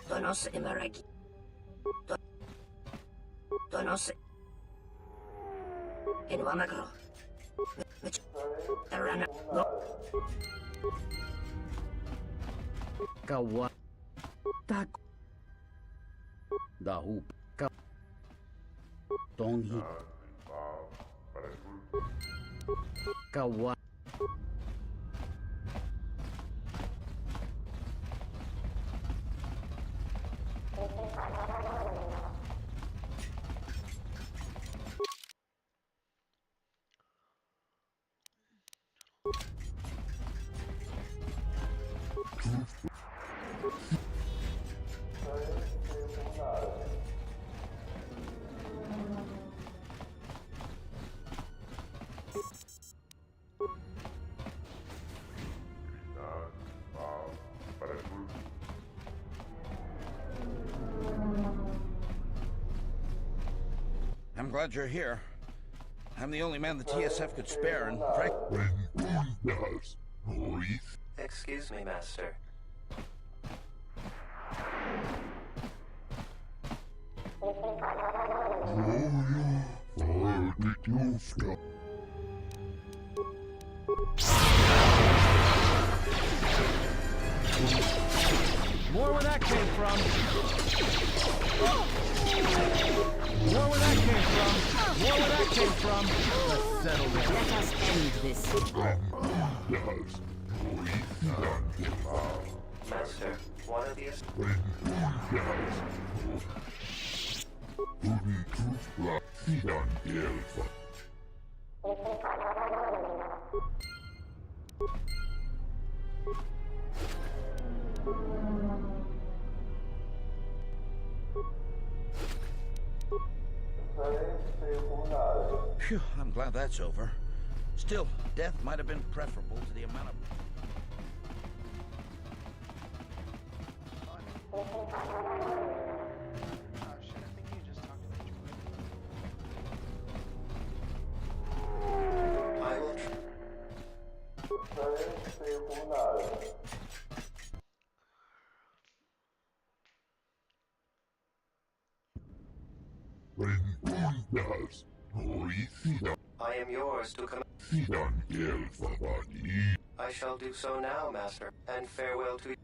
Donos emereki. Donos. En Wamagro. Arana. Kawa. Tak. Dahu. Ka. Tonghi. Kawa. I'm glad you're here. I'm the only man the TSF could spare, and Excuse me, Master. More where that came from. More where that came from. More where that came from. Let's settle this. Let us end this. Master, one of these. Phew, I'm glad that's over. Still, death might have been preferable to the amount of... I will I am yours to command. I shall do so now, Master, and farewell to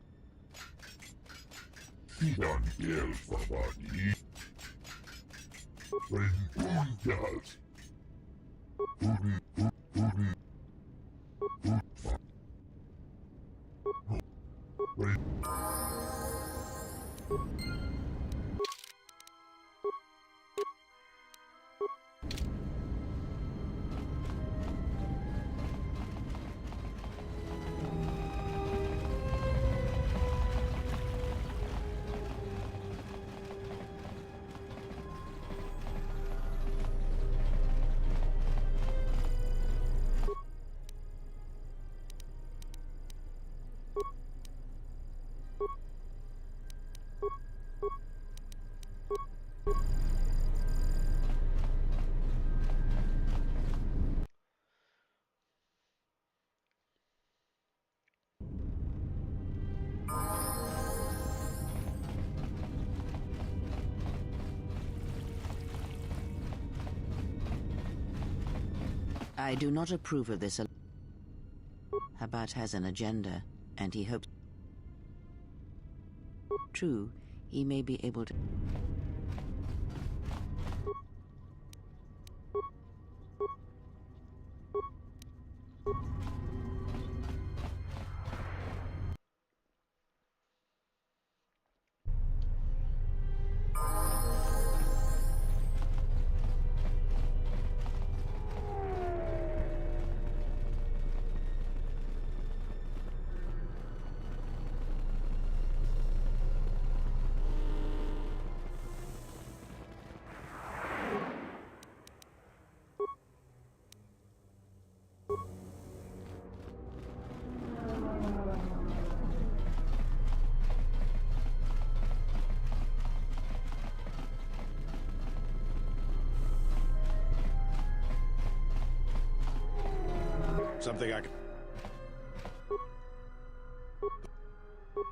I do not approve of this. Habat has an agenda, and he hopes... True, he may be able to... Something I can...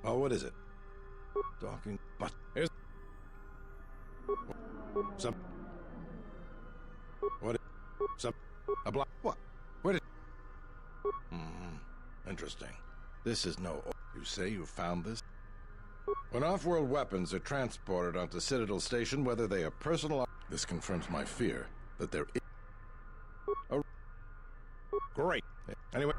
Oh, what is it? Talking... But here's... Some... What is... Some... A block... What? Where did... Interesting. This is no... You say you found this? When off-world weapons are transported onto Citadel Station, whether they are personal... This confirms my fear that there is... Oh, great. Anyway...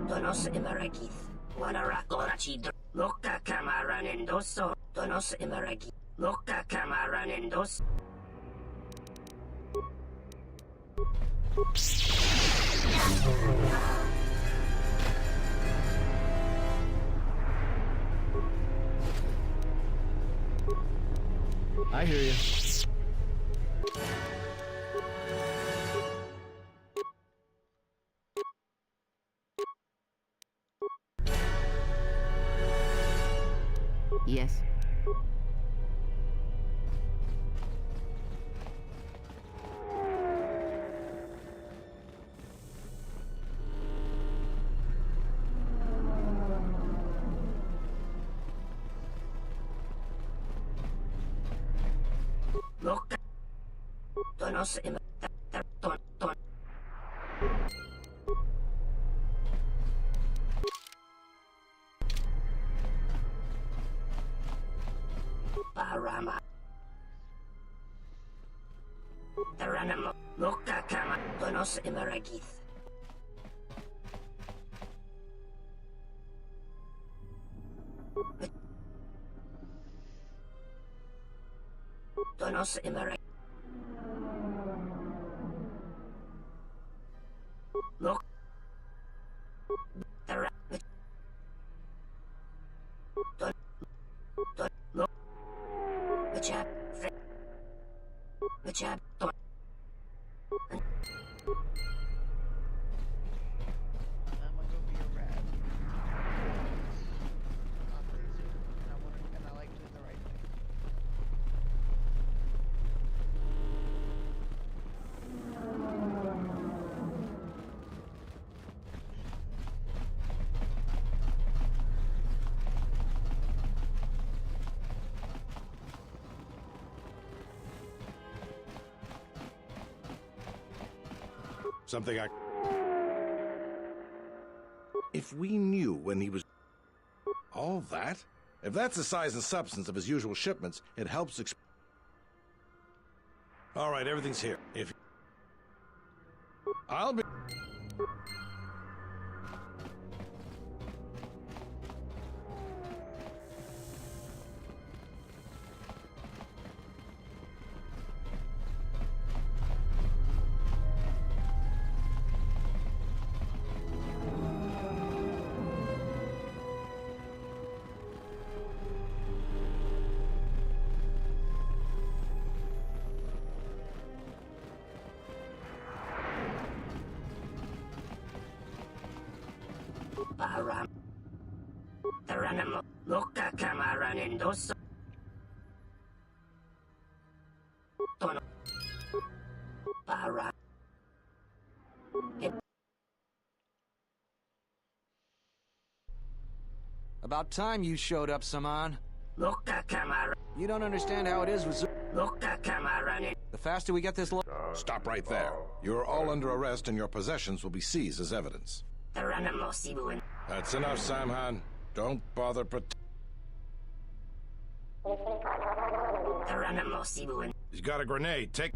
Donos Imaragith. Wanara Korachi Loka Kamaranendoso. Donos Imaragith. Loka Kamaranendos. I hear you. Yes. Loka. Donos Imaragith. Parama. Taranamo. Loka Kama. Donos Imaragith. Donos Imaragith. Look. Something I... If we knew when he was... All that? If that's the size and substance of his usual shipments, it helps All right, everything's here. If... I'll be... Param. Taranamo. Loka Kamaranendoso. Tono. Param. About time you showed up, Saman. Loka Kamara. You don't understand how it is with... Loka Kamaran. The faster we get this... Stop right there. You're all under arrest and your possessions will be seized as evidence. Taranamo Sibuin. That's enough, Samhan. Don't bother Taranamo Sibuin. He's got a grenade. Take...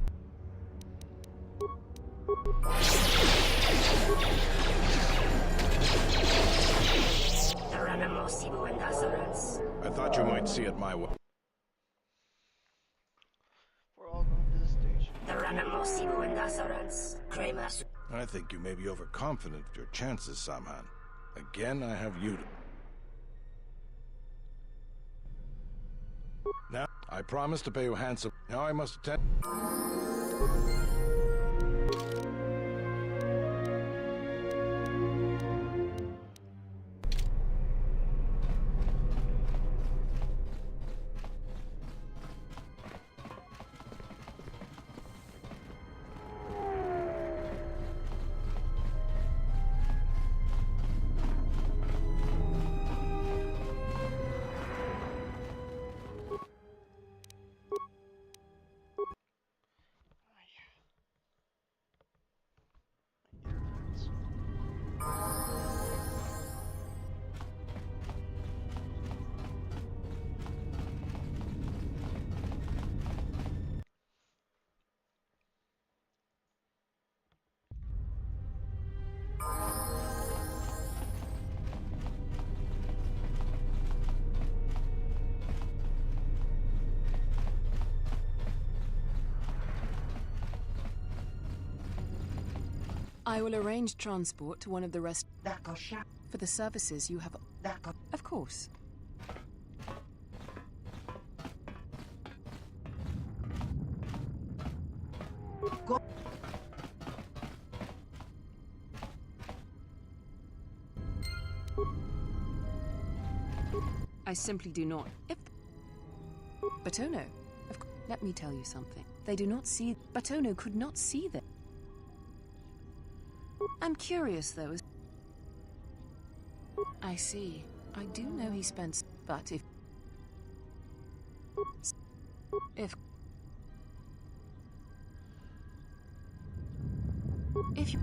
Taranamo Sibuin Dasarans. I thought you might see it my way. We're all going to the station. Taranamo Sibuin Dasarans. Kremas. I think you may be overconfident of your chances, Samhan. Again, I have you to... Now, I promise to pay you handsome. Now I must attend. I will arrange transport to one of the rest for the services you have. Of course. I simply do not. If Batono, let me tell you something. They do not see. Batono could not see them. I'm curious, though. I see. I do know he spent... But if you...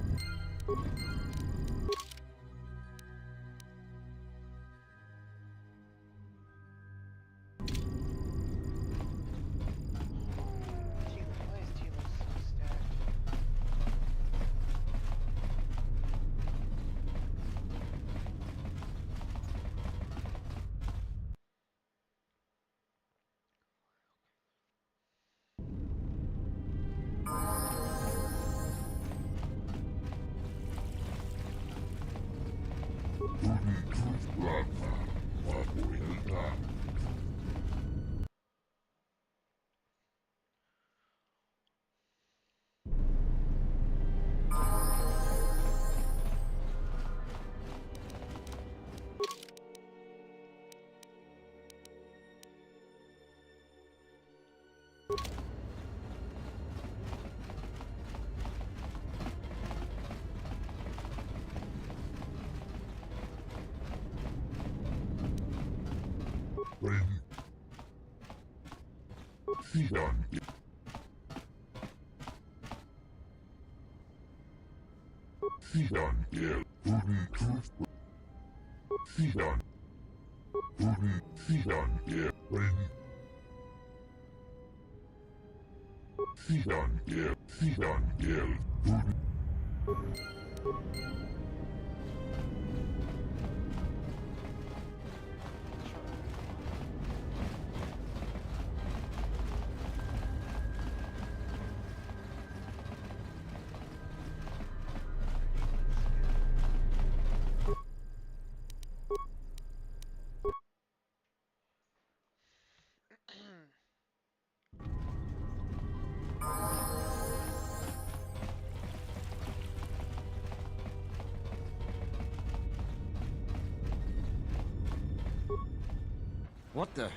What the?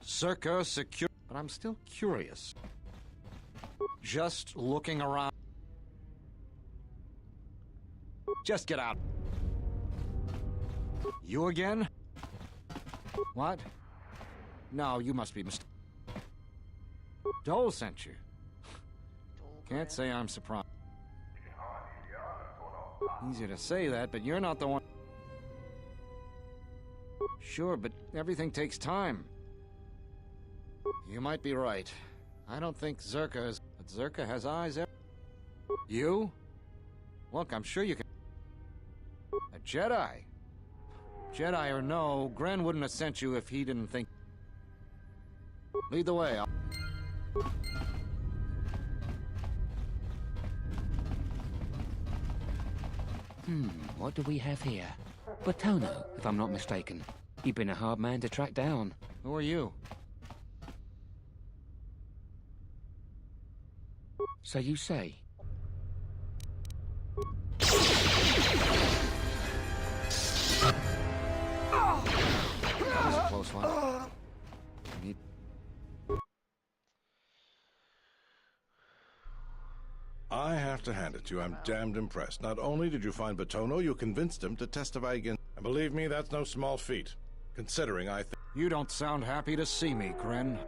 Circa secure... But I'm still curious. Just looking around. Just get out. You again? What? No, you must be mistaken. Dole sent you. Can't say I'm surprised. Easy to say that, but you're not the one. Sure, but everything takes time. You might be right. I don't think Zerka is... But Zerka has eyes You? Look, I'm sure you can... A Jedi? Jedi or no, Gren wouldn't have sent you if he didn't think... Lead the way. What do we have here? Batono, if I'm not mistaken. You've been a hard man to track down. Who are you? So you say? That was a close one. I have to hand it to you. I'm damned impressed. Not only did you find Batono, you convinced him to testify against... And believe me, that's no small feat. Considering I think... You don't sound happy to see me, Kren.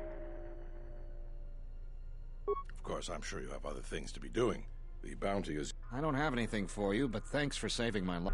Of course, I'm sure you have other things to be doing. The bounty is... I don't have anything for you, but thanks for saving my life.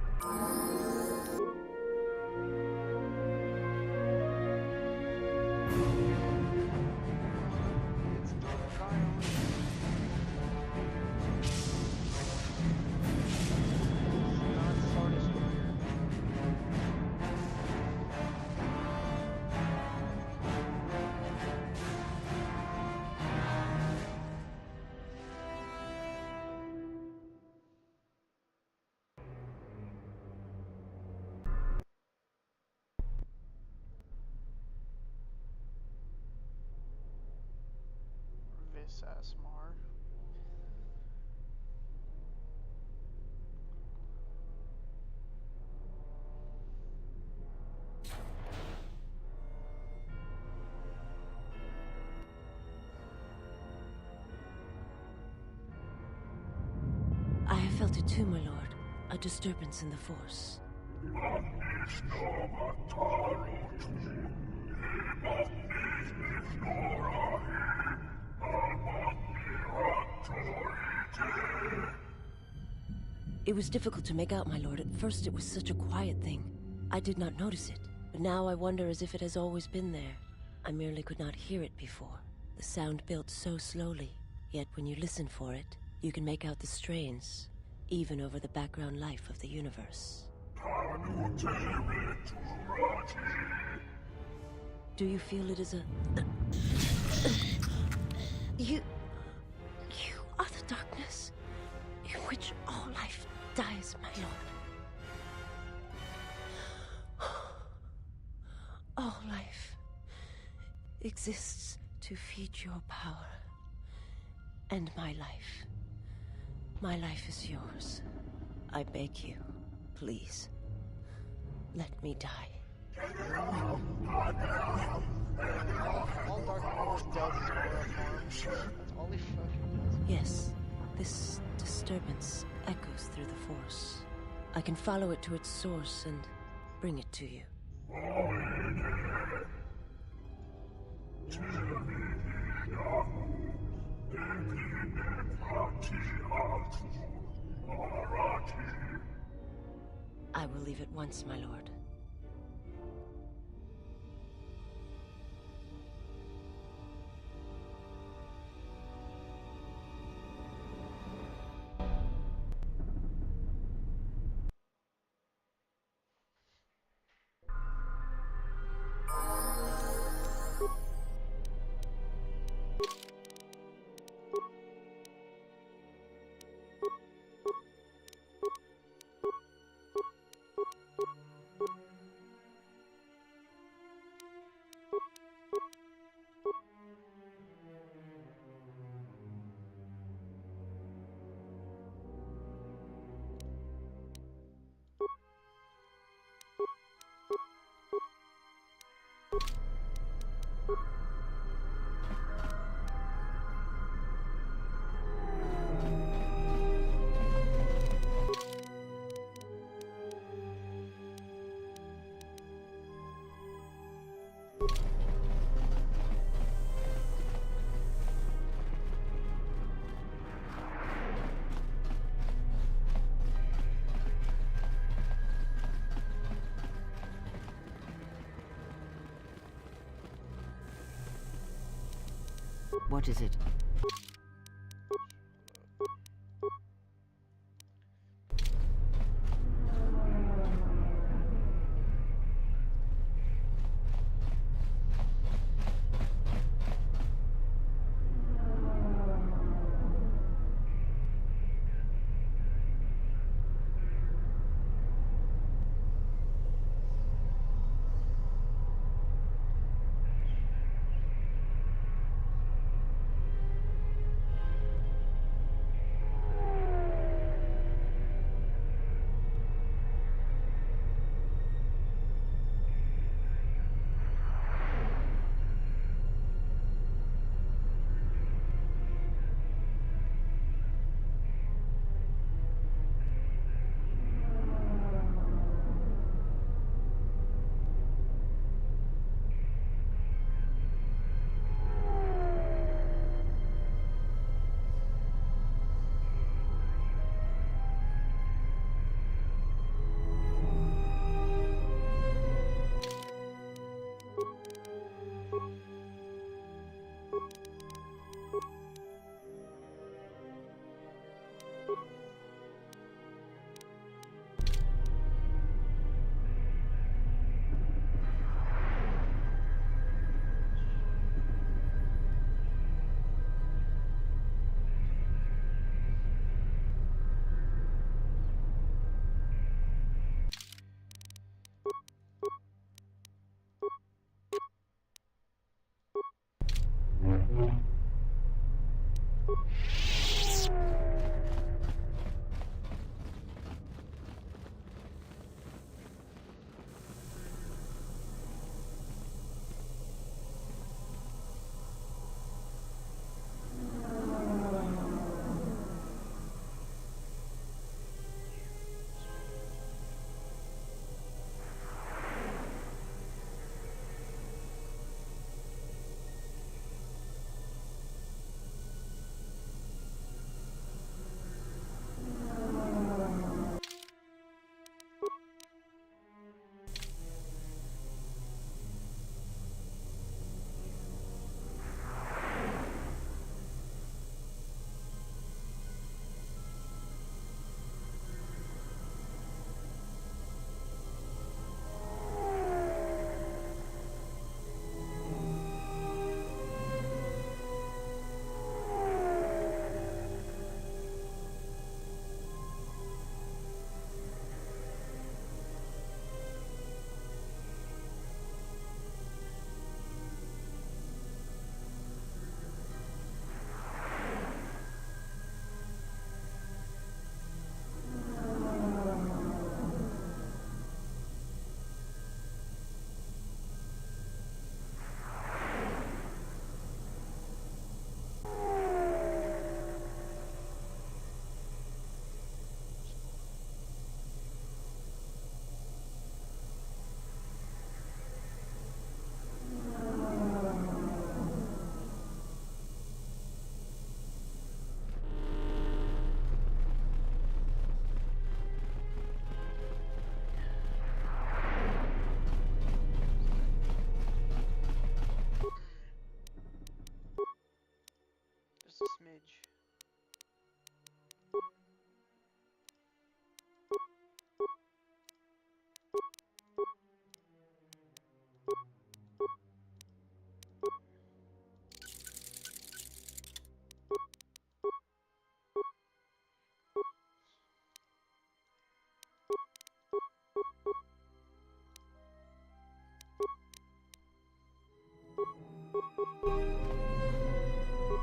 Asmar. I have felt it too, my lord. A disturbance in the Force. It was difficult to make out, my lord. At first it was such a quiet thing. I did not notice it. But now I wonder as if it has always been there. I merely could not hear it before. The sound built so slowly. Yet when you listen for it, you can make out the strains, even over the background life of the universe. Do you feel it is a... You are the darkness in which all life dies, my lord. All life exists to feed your power. And my life is yours. I beg you, please, let me die. All Dark Force does is harm. That's all he fucking does. Yes, this disturbance echoes through the Force. I can follow it to its source and bring it to you. I will leave at once, my lord. What is it?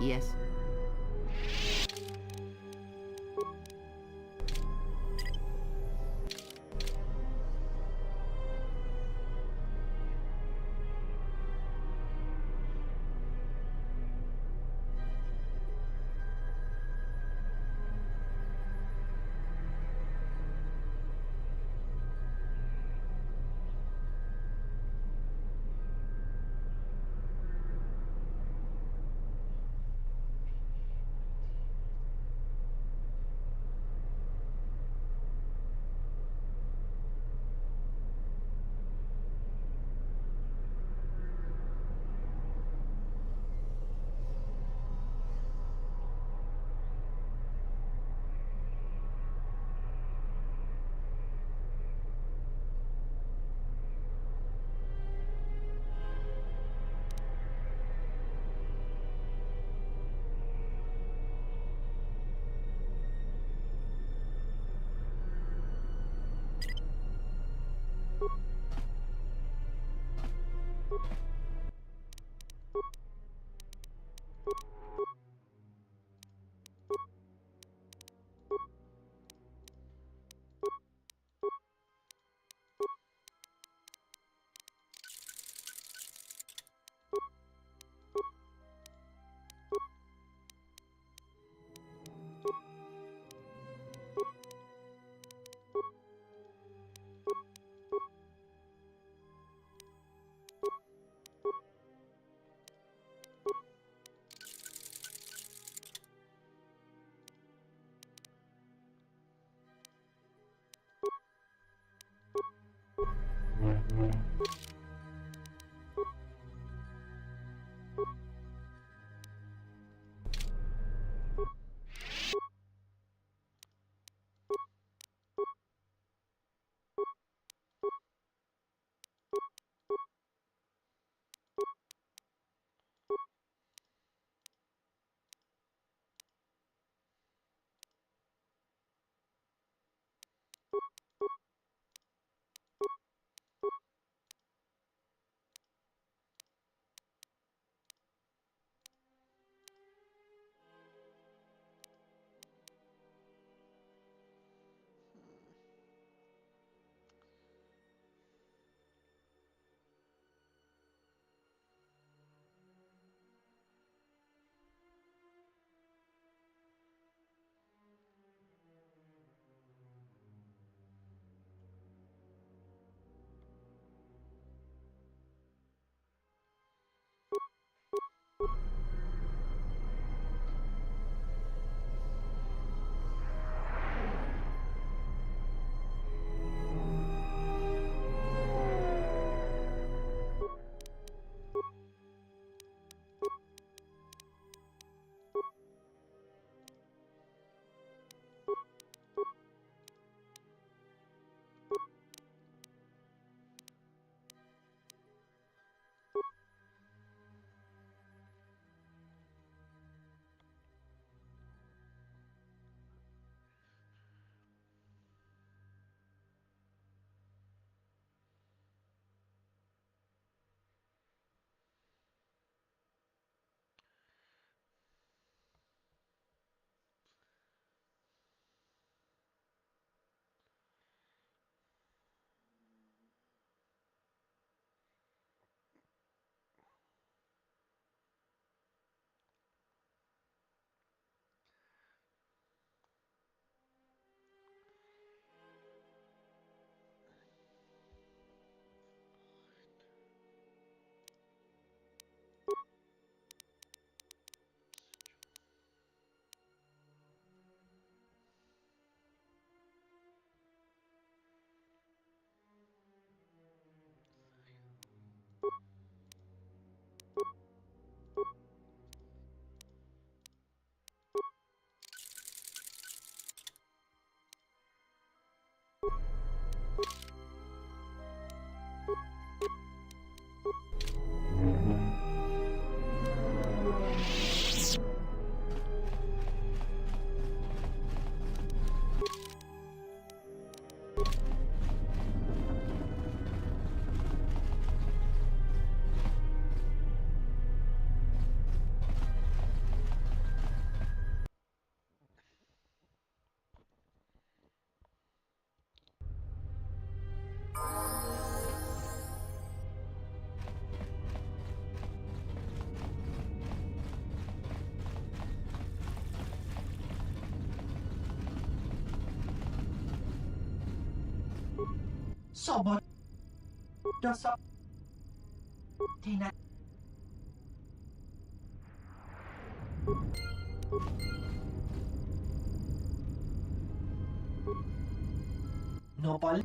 Yes? Sobot. Dosa. Tina. Nopal.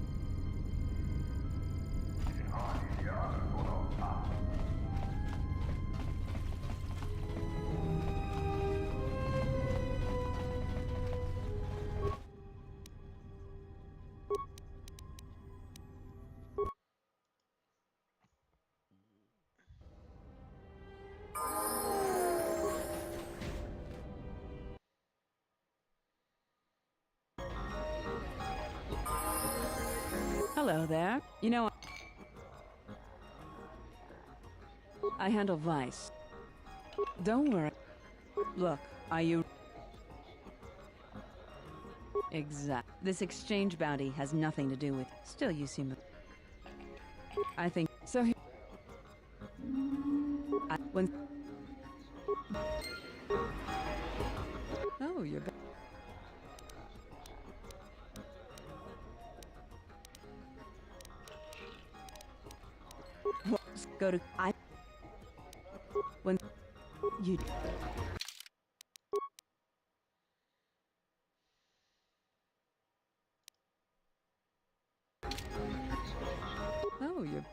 Hello there. You know, I handle Vice. Don't worry. Look, are you... Exact. This exchange bounty has nothing to do with... Still, you seem... I think... So here... When... Oh, you're... Go to... When... You... Oh, you're...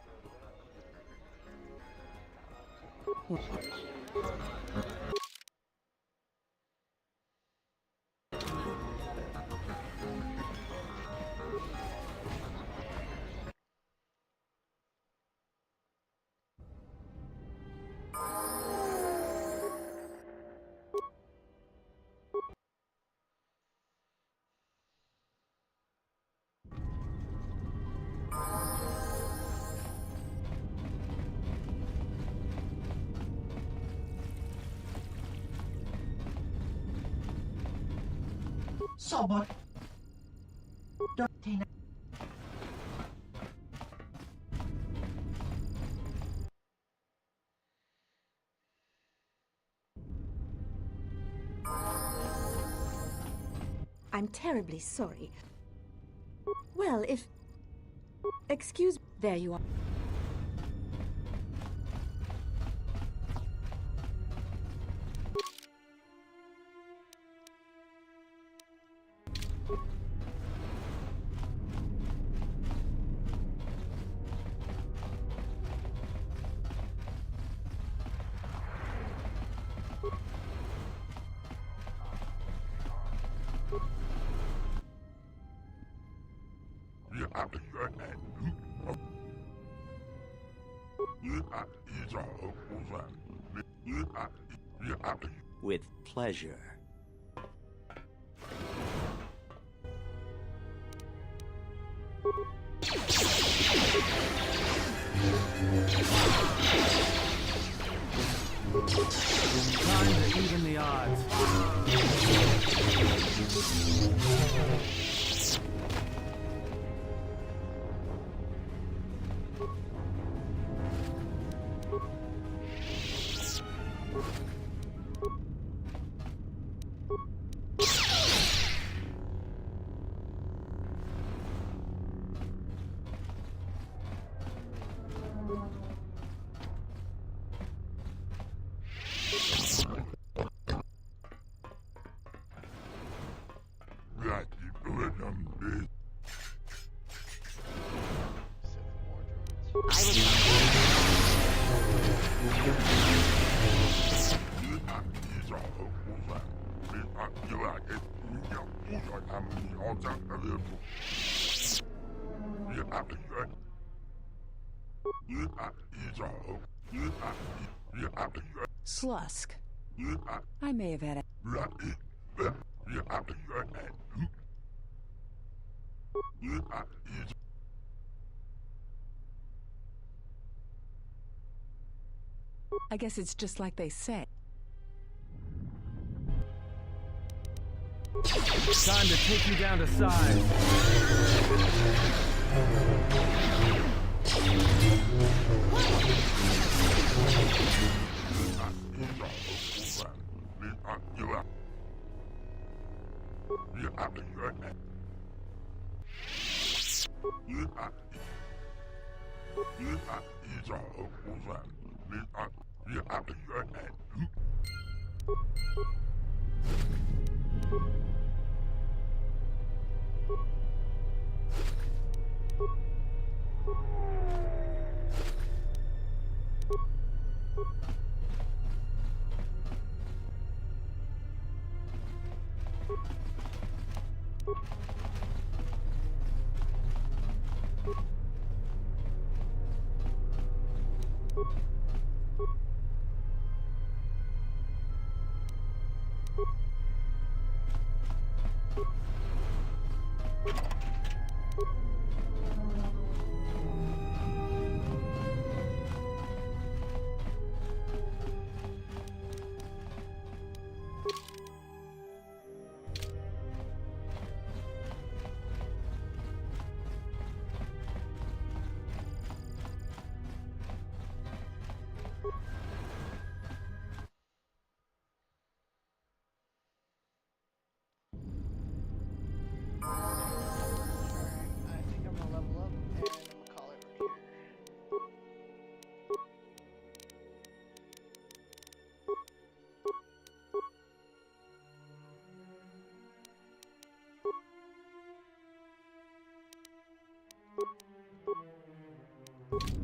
Sobot. Tina. I'm terribly sorry. Well, if... Excuse... There you are. With pleasure. Time to even the odds. Slusk. I may have had a... I guess it's just like they say. Time to take you down to size. I think I'm gonna level up and I'm gonna call it right here.